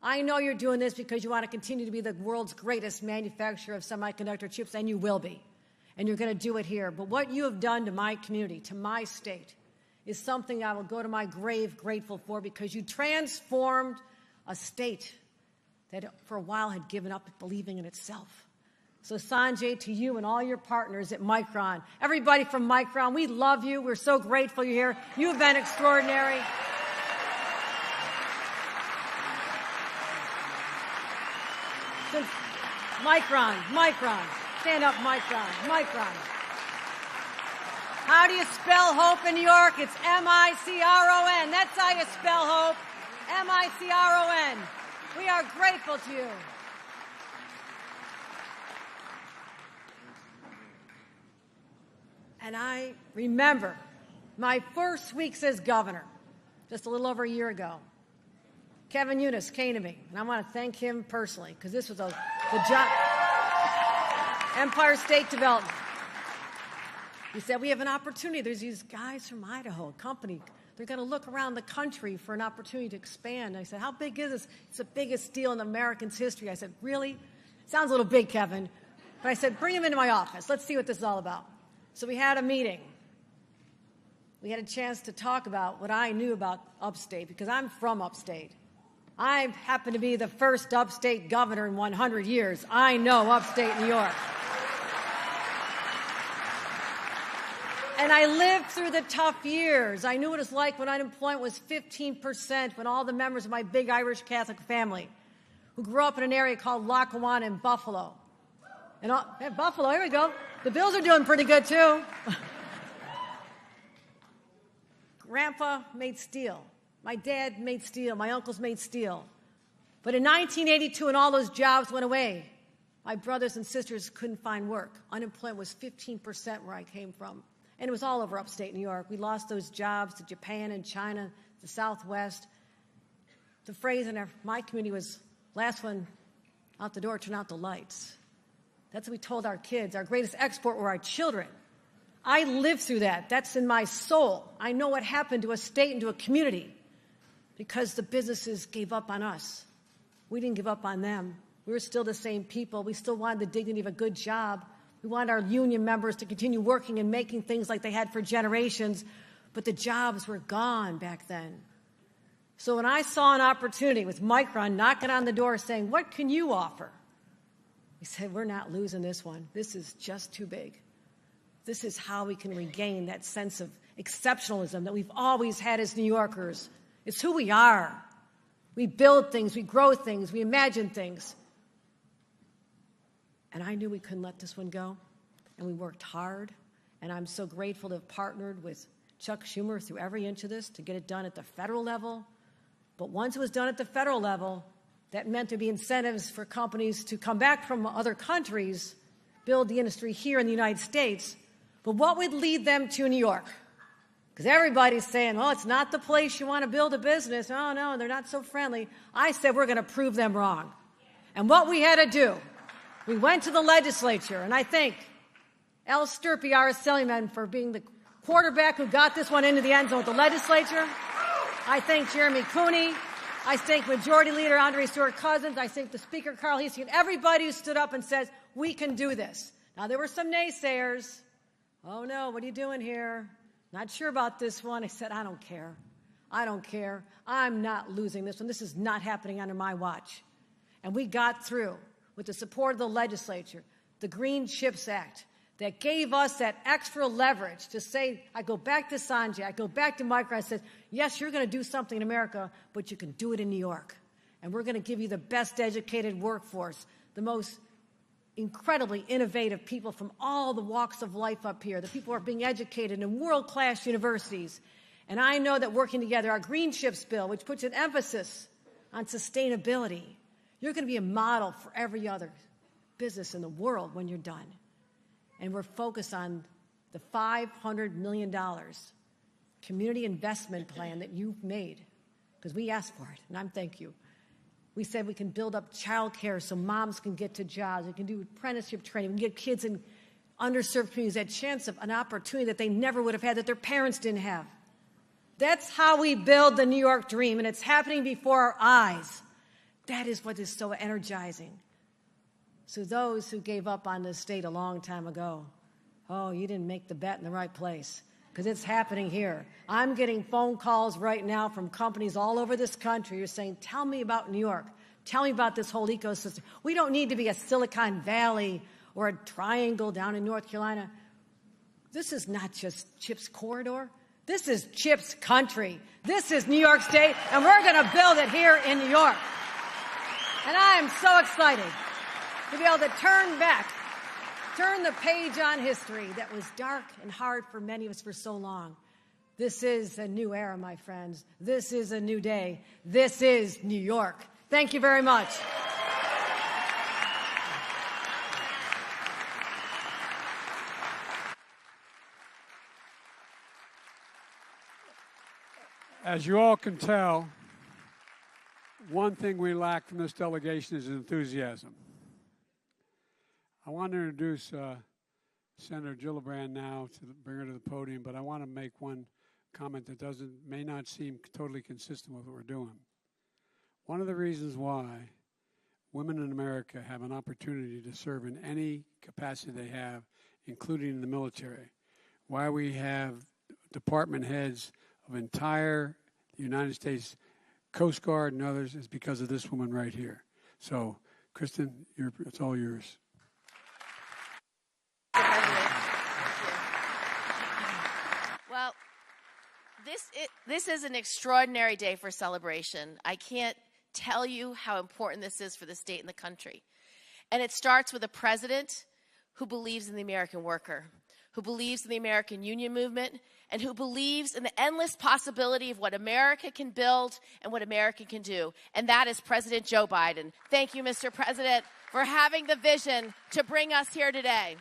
I know you're doing this because you want to continue to be the world's greatest manufacturer of semiconductor chips, and you will be. And you're going to do it here. But what you have done to my community, to my state, is something I will go to my grave grateful for, because you transformed a state that for a while had given up believing in itself. So Sanjay, to you and all your partners at Micron, everybody from Micron, we love you. We're so grateful you're here. You've been extraordinary. Since Micron, stand up, Micron. How do you spell hope in New York? It's M-I-C-R-O-N. That's how you spell hope, M-I-C-R-O-N. We are grateful to you. And I remember my first weeks as governor, just a little over a year ago. Kevin Eunice came to me, and I want to thank him personally, because this was the job. Empire State Development. He said, we have an opportunity. There's these guys from Idaho, a company. They're going to look around the country for an opportunity to expand. I said, how big is this? It's the biggest deal in Americans' history. I said, really? Sounds a little big, Kevin. But I said, bring him into my office. Let's see what this is all about. So we had a meeting. We had a chance to talk about what I knew about upstate, because I'm from upstate. I happen to be the first upstate governor in 100 years. I know upstate New York. And I lived through the tough years. I knew what it was like when unemployment was 15%, when all the members of my big Irish Catholic family, who grew up in an area called Lackawanna in Buffalo. And Buffalo, here we go. The Bills are doing pretty good, too. Grandpa made steel. My dad made steel. My uncles made steel. But in 1982, when all those jobs went away, my brothers and sisters couldn't find work. Unemployment was 15% where I came from. And it was all over upstate New York. We lost those jobs to Japan and China, the Southwest. The phrase in my community was, last one out the door, turn out the lights. That's what we told our kids. Our greatest export were our children. I lived through that. That's in my soul. I know what happened to a state and to a community because the businesses gave up on us. We didn't give up on them. We were still the same people. We still wanted the dignity of a good job. We wanted our union members to continue working and making things like they had for generations, but the jobs were gone back then. So when I saw an opportunity with Micron knocking on the door saying, what can you offer? We said, we're not losing this one. This is just too big. This is how we can regain that sense of exceptionalism that we've always had as New Yorkers. It's who we are. We build things, we grow things, we imagine things. And I knew we couldn't let this one go, and we worked hard, and I'm so grateful to have partnered with Chuck Schumer through every inch of this to get it done at the federal level. But once it was done at the federal level, that meant there'd be incentives for companies to come back from other countries, build the industry here in the United States. But what would lead them to New York? Because everybody's saying, well, it's not the place you want to build a business. Oh, no, they're not so friendly. I said we're going to prove them wrong. And what we had to do, we went to the legislature, and I thank Al Sturpey, our Assemblyman, for being the quarterback who got this one into the end zone with the legislature. I thank Jeremy Cooney. I thank Majority Leader Andre Stewart-Cousins. I thank the Speaker, Carl Heastie, and everybody who stood up and says, we can do this. Now, there were some naysayers. Oh, no, what are you doing here? Not sure about this one. I said, I don't care. I don't care. I'm not losing this one. This is not happening under my watch. And we got through with the support of the legislature, the Green Chips Act, that gave us that extra leverage to say, I go back to Sanjay, I go back to Micron, I said, yes, you're going to do something in America, but you can do it in New York. And we're going to give you the best educated workforce, the most incredibly innovative people from all the walks of life up here. The people who are being educated in world-class universities. And I know that working together, our Green Chips bill, which puts an emphasis on sustainability, you're going to be a model for every other business in the world when you're done. And we're focused on the $500 million community investment plan that you've made, because we asked for it, and I'm thank you. We said we can build up child care so moms can get to jobs. We can do apprenticeship training. We can get kids in underserved communities that chance of an opportunity that they never would have had, that their parents didn't have. That's how we build the New York dream, and it's happening before our eyes. That is what is so energizing. So those who gave up on this state a long time ago, oh, you didn't make the bet in the right place. because it's happening here. I'm getting phone calls right now from companies all over this country who are saying, tell me about New York. Tell me about this whole ecosystem. We don't need to be a Silicon Valley or a triangle down in North Carolina. This is not just CHIPS corridor. This is CHIPS country. This is New York State, and we're going to build it here in New York. And I am so excited to be able to turn the page on history that was dark and hard for many of us for so long. This is a new era, my friends. This is a new day. This is New York. Thank you very much. As you all can tell, one thing we lack from this delegation is enthusiasm. I want to introduce Senator Gillibrand now to bring her to the podium, but I want to make one comment that may not seem totally consistent with what we're doing. One of the reasons why women in America have an opportunity to serve in any capacity they have, including in the military, why we have department heads of entire United States Coast Guard and others, is because of this woman right here. So, Kristen, it's all yours. Well, this is an extraordinary day for celebration. I can't tell you how important this is for the state and the country. And it starts with a president who believes in the American worker, who believes in the American union movement, and who believes in the endless possibility of what America can build and what America can do. And that is President Joe Biden. Thank you, Mr. President, for having the vision to bring us here today.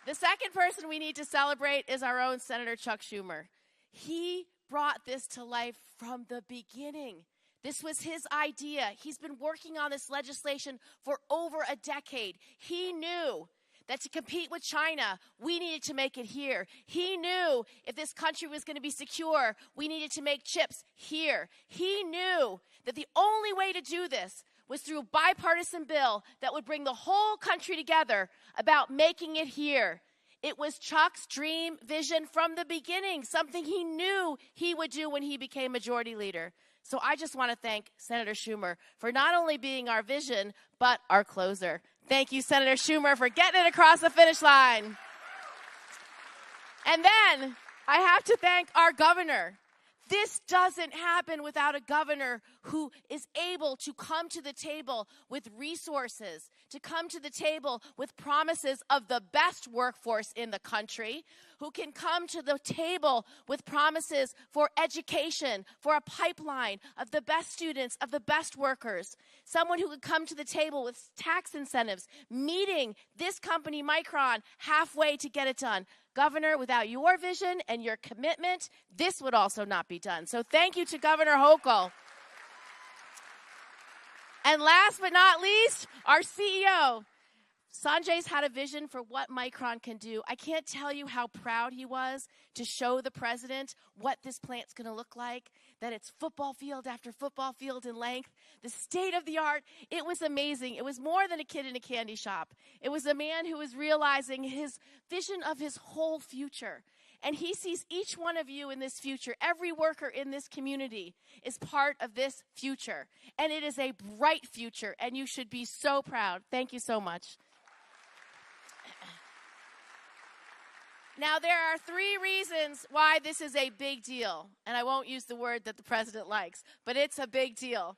The second person we need to celebrate is our own Senator Chuck Schumer. He brought this to life from the beginning. This was his idea. He's been working on this legislation for over a decade. He knew that to compete with China, we needed to make it here. He knew if this country was going to be secure, we needed to make chips here. He knew that the only way to do this was through a bipartisan bill that would bring the whole country together about making it here. It was Chuck's dream vision from the beginning, something he knew he would do when he became majority leader. So I just want to thank Senator Schumer for not only being our vision, but our closer. Thank you, Senator Schumer, for getting it across the finish line. And then I have to thank our governor. This doesn't happen without a governor who is able to come to the table with resources, to come to the table with promises of the best workforce in the country, who can come to the table with promises for education, for a pipeline of the best students, of the best workers, someone who could come to the table with tax incentives, meeting this company, Micron, halfway to get it done. Governor, without your vision and your commitment, this would also not be done. So thank you to Governor Hochul. And last but not least, our CEO. Sanjay's had a vision for what Micron can do. I can't tell you how proud he was to show the president what this plant's going to look like, that it's football field after football field in length, the state of the art. It was amazing. It was more than a kid in a candy shop. It was a man who was realizing his vision of his whole future. And he sees each one of you in this future. Every worker in this community is part of this future. And it is a bright future, and you should be so proud. Thank you so much. Now, there are 3 reasons why this is a big deal. And I won't use the word that the president likes, but it's a big deal.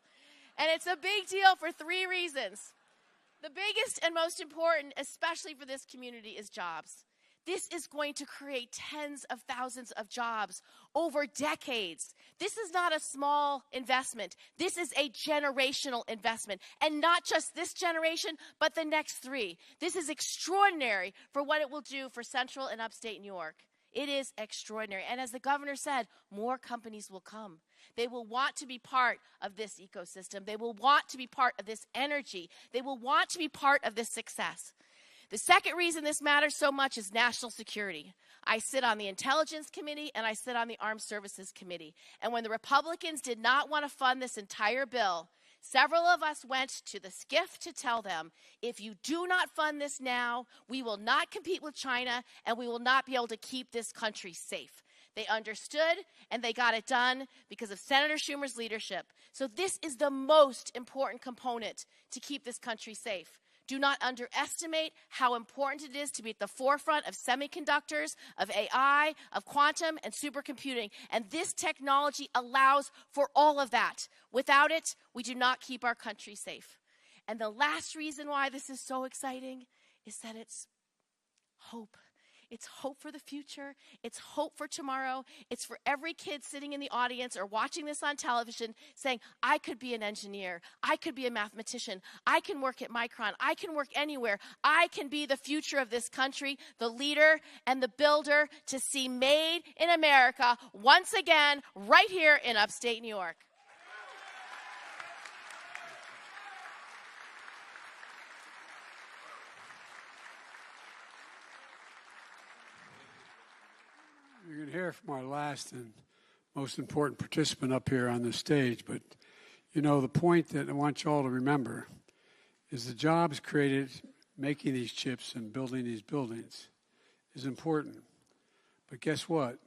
And it's a big deal for 3 reasons. The biggest and most important, especially for this community, is jobs. This is going to create tens of thousands of jobs over decades. This is not a small investment. This is a generational investment. And not just this generation, but the next 3. This is extraordinary for what it will do for central and upstate New York. It is extraordinary. And as the governor said, more companies will come. They will want to be part of this ecosystem. They will want to be part of this energy. They will want to be part of this success. The second reason this matters so much is national security. I sit on the Intelligence Committee and I sit on the Armed Services Committee. And when the Republicans did not want to fund this entire bill, Several of us went to the SCIF to tell them, if you do not fund this now, we will not compete with China and we will not be able to keep this country safe. They understood and they got it done because of Senator Schumer's leadership. So this is the most important component to keep this country safe. Do not underestimate how important it is to be at the forefront of semiconductors, of AI, of quantum, and supercomputing. And this technology allows for all of that. Without it, we do not keep our country safe. And the last reason why this is so exciting is that it's hope. It's hope for the future. It's hope for tomorrow. It's for every kid sitting in the audience or watching this on television saying, I could be an engineer. I could be a mathematician. I can work at Micron. I can work anywhere. I can be the future of this country, the leader and the builder to see made in America once again right here in upstate New York. You're going to hear from our last and most important participant up here on the stage, but you know, the point that I want you all to remember is the jobs created making these chips and building these buildings is important. But guess what?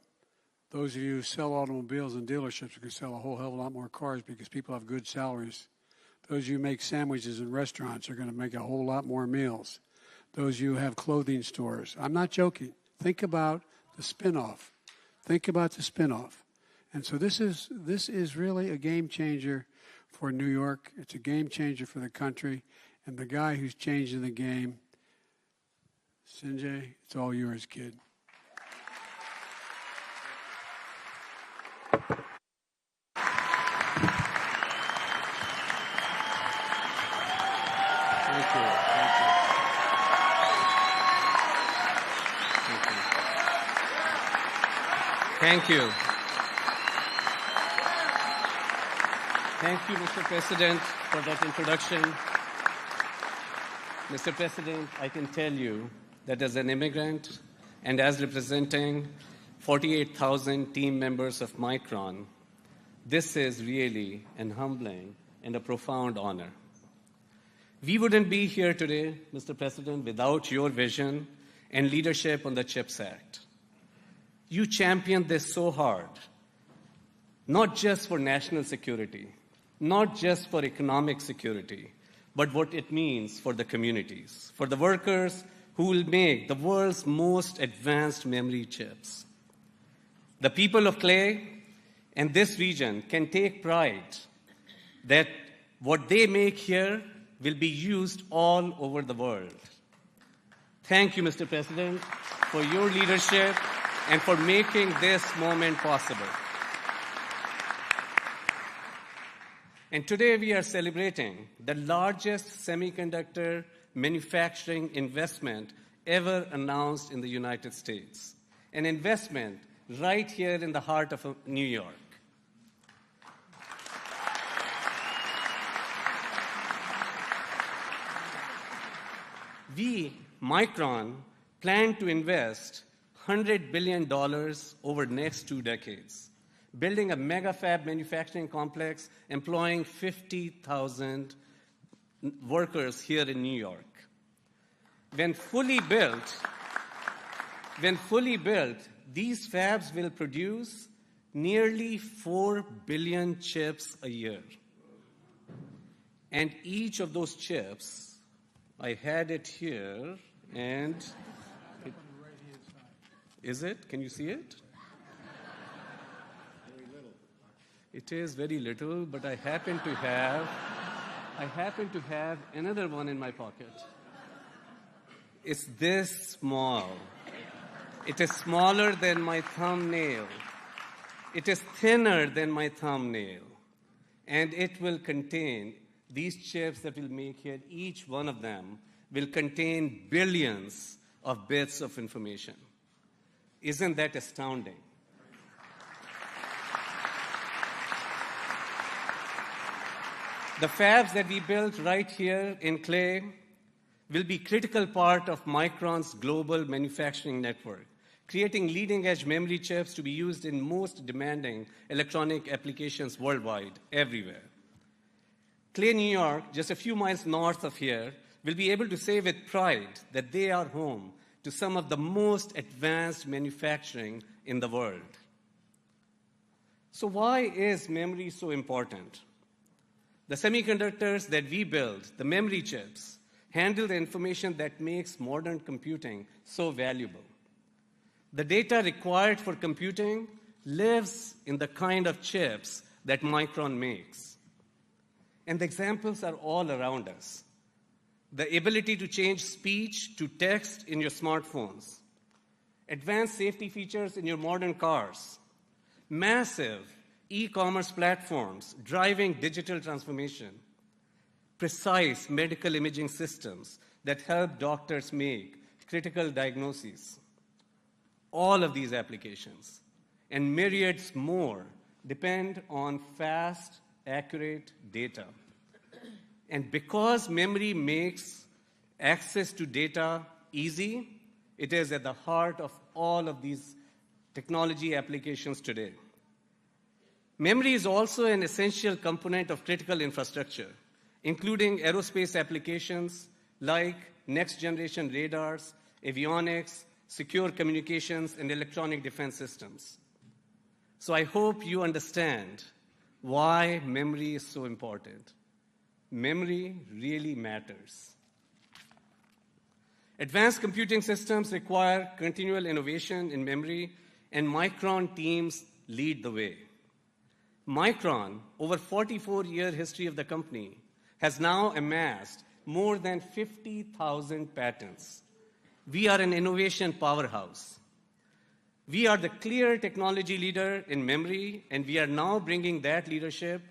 Those of you who sell automobiles and dealerships are going to sell a whole hell of a lot more cars because people have good salaries. Those of you who make sandwiches in restaurants are going to make a whole lot more meals. Those of you who have clothing stores. I'm not joking. Think about the spinoff. Think about the spinoff. And so this is really a game changer for New York. It's a game changer for the country. And the guy who's changing the game, Sanjay, it's all yours, kid. Thank you. Thank you, Mr. President, for that introduction. Mr. President, I can tell you that as an immigrant and as representing 48,000 team members of Micron, this is really an humbling and a profound honor. We wouldn't be here today, Mr. President, without your vision and leadership on the CHIPS Act. You championed this so hard, not just for national security, not just for economic security, but what it means for the communities, for the workers who will make the world's most advanced memory chips. The people of Clay and this region can take pride that what they make here will be used all over the world. Thank you, Mr. President, for your leadership and for making this moment possible. And today we are celebrating the largest semiconductor manufacturing investment ever announced in the United States, an investment right here in the heart of New York. We, Micron, plan to invest $100 billion over the next 2 decades, building a mega fab manufacturing complex employing 50,000 workers here in New York. When fully built, these fabs will produce nearly 4 billion chips a year. And each of those chips, I had it here, and is it? Can you see it? Very little. It is very little, but I happen to have another one in my pocket. It's this small. It is smaller than my thumbnail. It is thinner than my thumbnail. And it will contain these chips that we'll make here. Each one of them will contain billions of bits of information. Isn't that astounding? The fabs that we built right here in Clay will be a critical part of Micron's global manufacturing network, creating leading-edge memory chips to be used in most demanding electronic applications worldwide, everywhere. Clay, New York, just a few miles north of here, will be able to say with pride that they are home to some of the most advanced manufacturing in the world. So why is memory so important? The semiconductors that we build, the memory chips, handle the information that makes modern computing so valuable. The data required for computing lives in the kind of chips that Micron makes. And the examples are all around us. The ability to change speech to text in your smartphones, advanced safety features in your modern cars, massive e-commerce platforms driving digital transformation, precise medical imaging systems that help doctors make critical diagnoses. All of these applications and myriads more depend on fast, accurate data. And because memory makes access to data easy, it is at the heart of all of these technology applications today. Memory is also an essential component of critical infrastructure, including aerospace applications like next-generation radars, avionics, secure communications, and electronic defense systems. So I hope you understand why memory is so important. Memory really matters. Advanced computing systems require continual innovation in memory, and Micron teams lead the way. Micron, over 44-year history of the company, has now amassed more than 50,000 patents. We are an innovation powerhouse. We are the clear technology leader in memory, and we are now bringing that leadership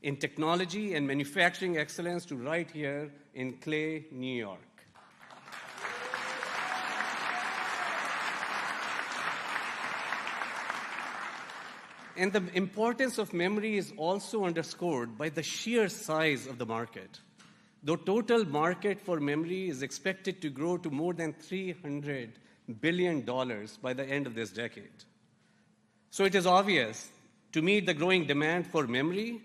in technology and manufacturing excellence to right here in Clay, New York. And the importance of memory is also underscored by the sheer size of the market. The total market for memory is expected to grow to more than $300 billion by the end of this decade. So it is obvious, to meet the growing demand for memory,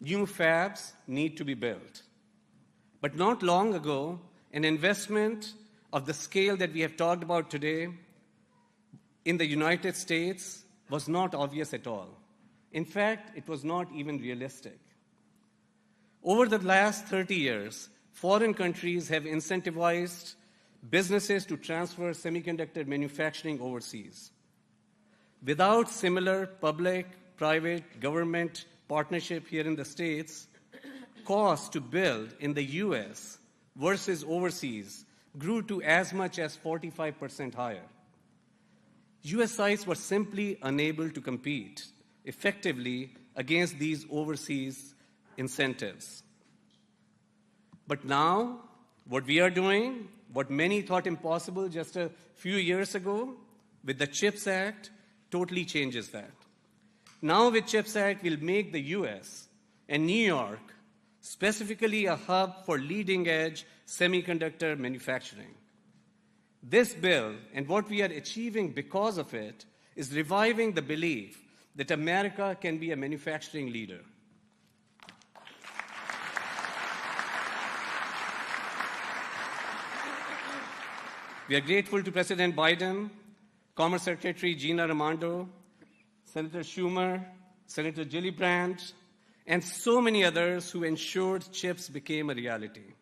new fabs need to be built. But not long ago, an investment of the scale that we have talked about today in the United States was not obvious at all. In fact, it was not even realistic. Over the last 30 years, foreign countries have incentivized businesses to transfer semiconductor manufacturing overseas. Without similar public-private government partnership here in the States, costs to build in the US versus overseas grew to as much as 45% higher. US sites were simply unable to compete effectively against these overseas incentives. But now, what we are doing, what many thought impossible just a few years ago, with the CHIPS Act, totally changes that. Now with CHIPS Act, we'll make the US and New York specifically a hub for leading-edge semiconductor manufacturing. This bill, and what we are achieving because of it, is reviving the belief that America can be a manufacturing leader. We are grateful to President Biden, Commerce Secretary Gina Raimondo, Senator Schumer, Senator Gillibrand, and so many others who ensured CHIPS became a reality.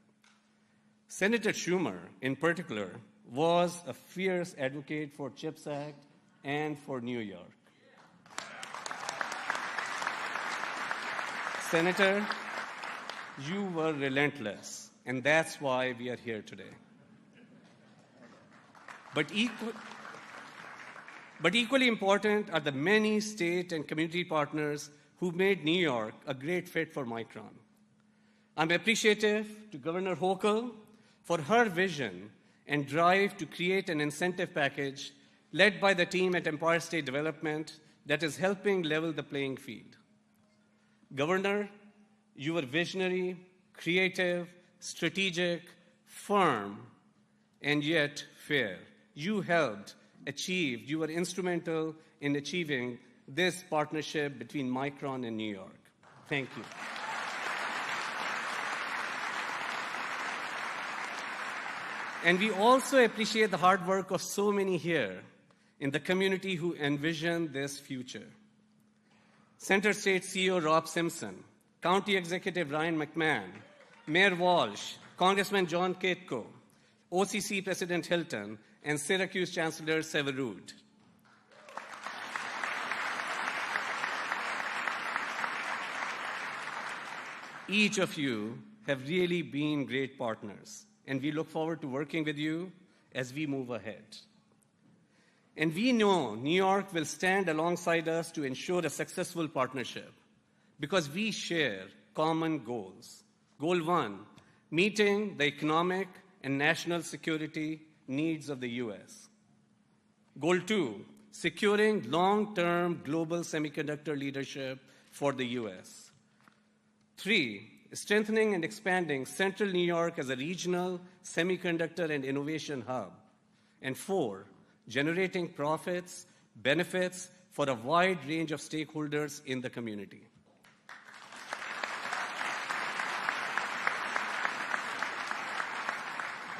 Senator Schumer, in particular, was a fierce advocate for CHIPS Act and for New York. Senator, you were relentless, and that's why we are here today. But equally important are the many state and community partners who made New York a great fit for Micron. I'm appreciative to Governor Hochul for her vision and drive to create an incentive package led by the team at Empire State Development that is helping level the playing field. Governor, you were visionary, creative, strategic, firm, and yet fair. You were instrumental in achieving this partnership between Micron and New York. Thank you. And we also appreciate the hard work of so many here in the community who envision this future. Center State CEO Rob Simpson, County Executive Ryan McMahon, Mayor Walsh, Congressman John Katko, OCC President Hilton, and Syracuse Chancellor Severud. Each of you have really been great partners, and we look forward to working with you as we move ahead. And we know New York will stand alongside us to ensure a successful partnership because we share common goals. Goal 1, meeting the economic and national security needs of the U.S. Goal 2, securing long-term global semiconductor leadership for the U.S. 3, strengthening and expanding Central New York as a regional semiconductor and innovation hub. And 4, generating profits, benefits for a wide range of stakeholders in the community.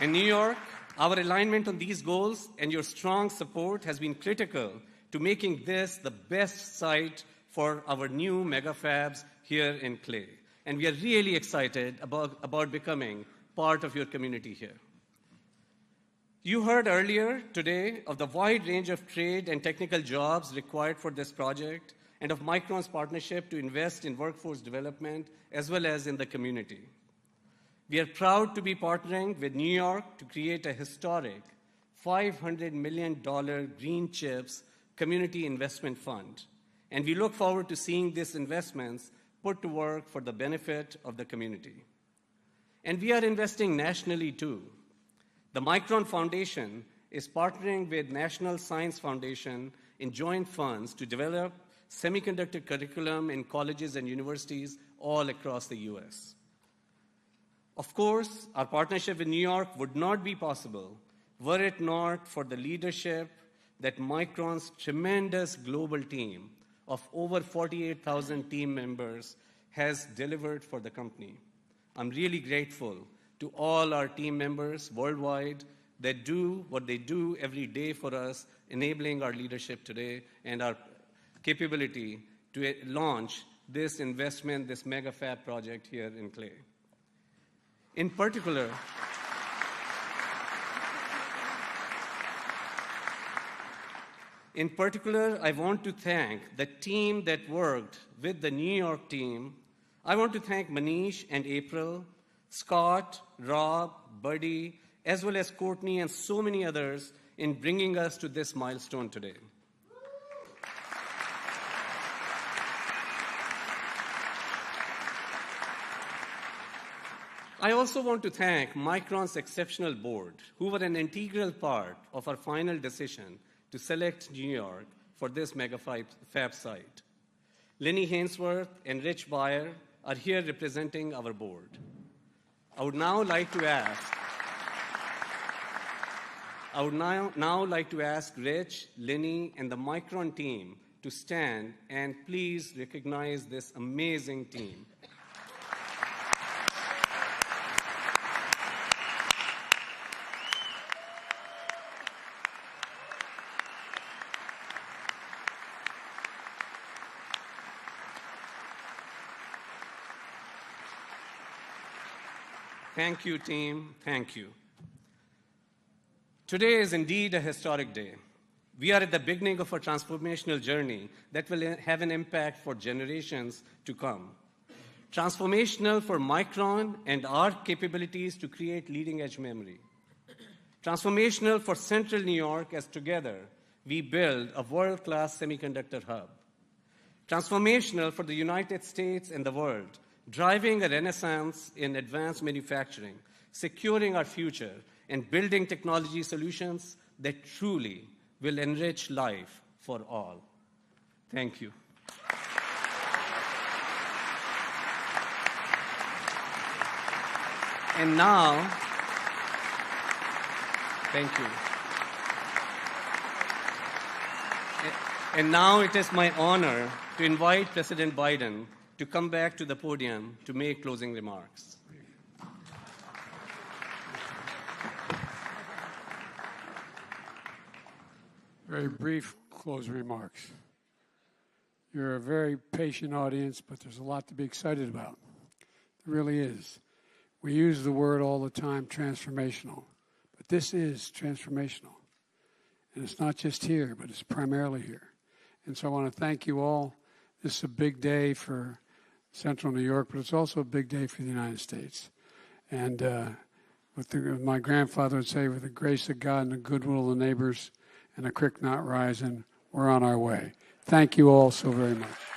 In New York, our alignment on these goals and your strong support has been critical to making this the best site for our new mega fabs here in Clay. And we are really excited about becoming part of your community here. You heard earlier today of the wide range of trade and technical jobs required for this project and of Micron's partnership to invest in workforce development as well as in the community. We are proud to be partnering with New York to create a historic $500 million Green Chips Community Investment Fund. And we look forward to seeing these investments put to work for the benefit of the community. And we are investing nationally too. The Micron Foundation is partnering with National Science Foundation in joint funds to develop semiconductor curriculum in colleges and universities all across the US. Of course, our partnership with New York would not be possible were it not for the leadership that Micron's tremendous global team of over 48,000 team members has delivered for the company. I'm really grateful to all our team members worldwide that do what they do every day for us, enabling our leadership today and our capability to launch this investment, this mega fab project here in Clay. In particular, I want to thank the team that worked with the New York team. I want to thank Manish and April, Scott, Rob, Buddy, as well as Courtney and so many others in bringing us to this milestone today. I also want to thank Micron's exceptional board, who were an integral part of our final decision to select New York for this mega fab site. Lenny Hainsworth and Rich Beyer are here representing our board. I would now like to ask Rich, Lenny, and the Micron team to stand and please recognize this amazing team. Thank you, team. Thank you. Today is indeed a historic day. We are at the beginning of a transformational journey that will have an impact for generations to come. Transformational for Micron and our capabilities to create leading-edge memory. Transformational for Central New York as together we build a world-class semiconductor hub. Transformational for the United States and the world, driving a renaissance in advanced manufacturing, securing our future, and building technology solutions that truly will enrich life for all. Thank you. And now, thank you. And now it is my honor to invite President Biden to come back to the podium to make closing remarks. Very brief closing remarks. You're a very patient audience, but there's a lot to be excited about. There really is. We use the word all the time, transformational. But this is transformational. And it's not just here, but it's primarily here. And so I want to thank you all. This is a big day for Central New York, but it's also a big day for the United States. And my grandfather would say, with the grace of God and the goodwill of the neighbors and a creek not rising, we're on our way. Thank you all so very much.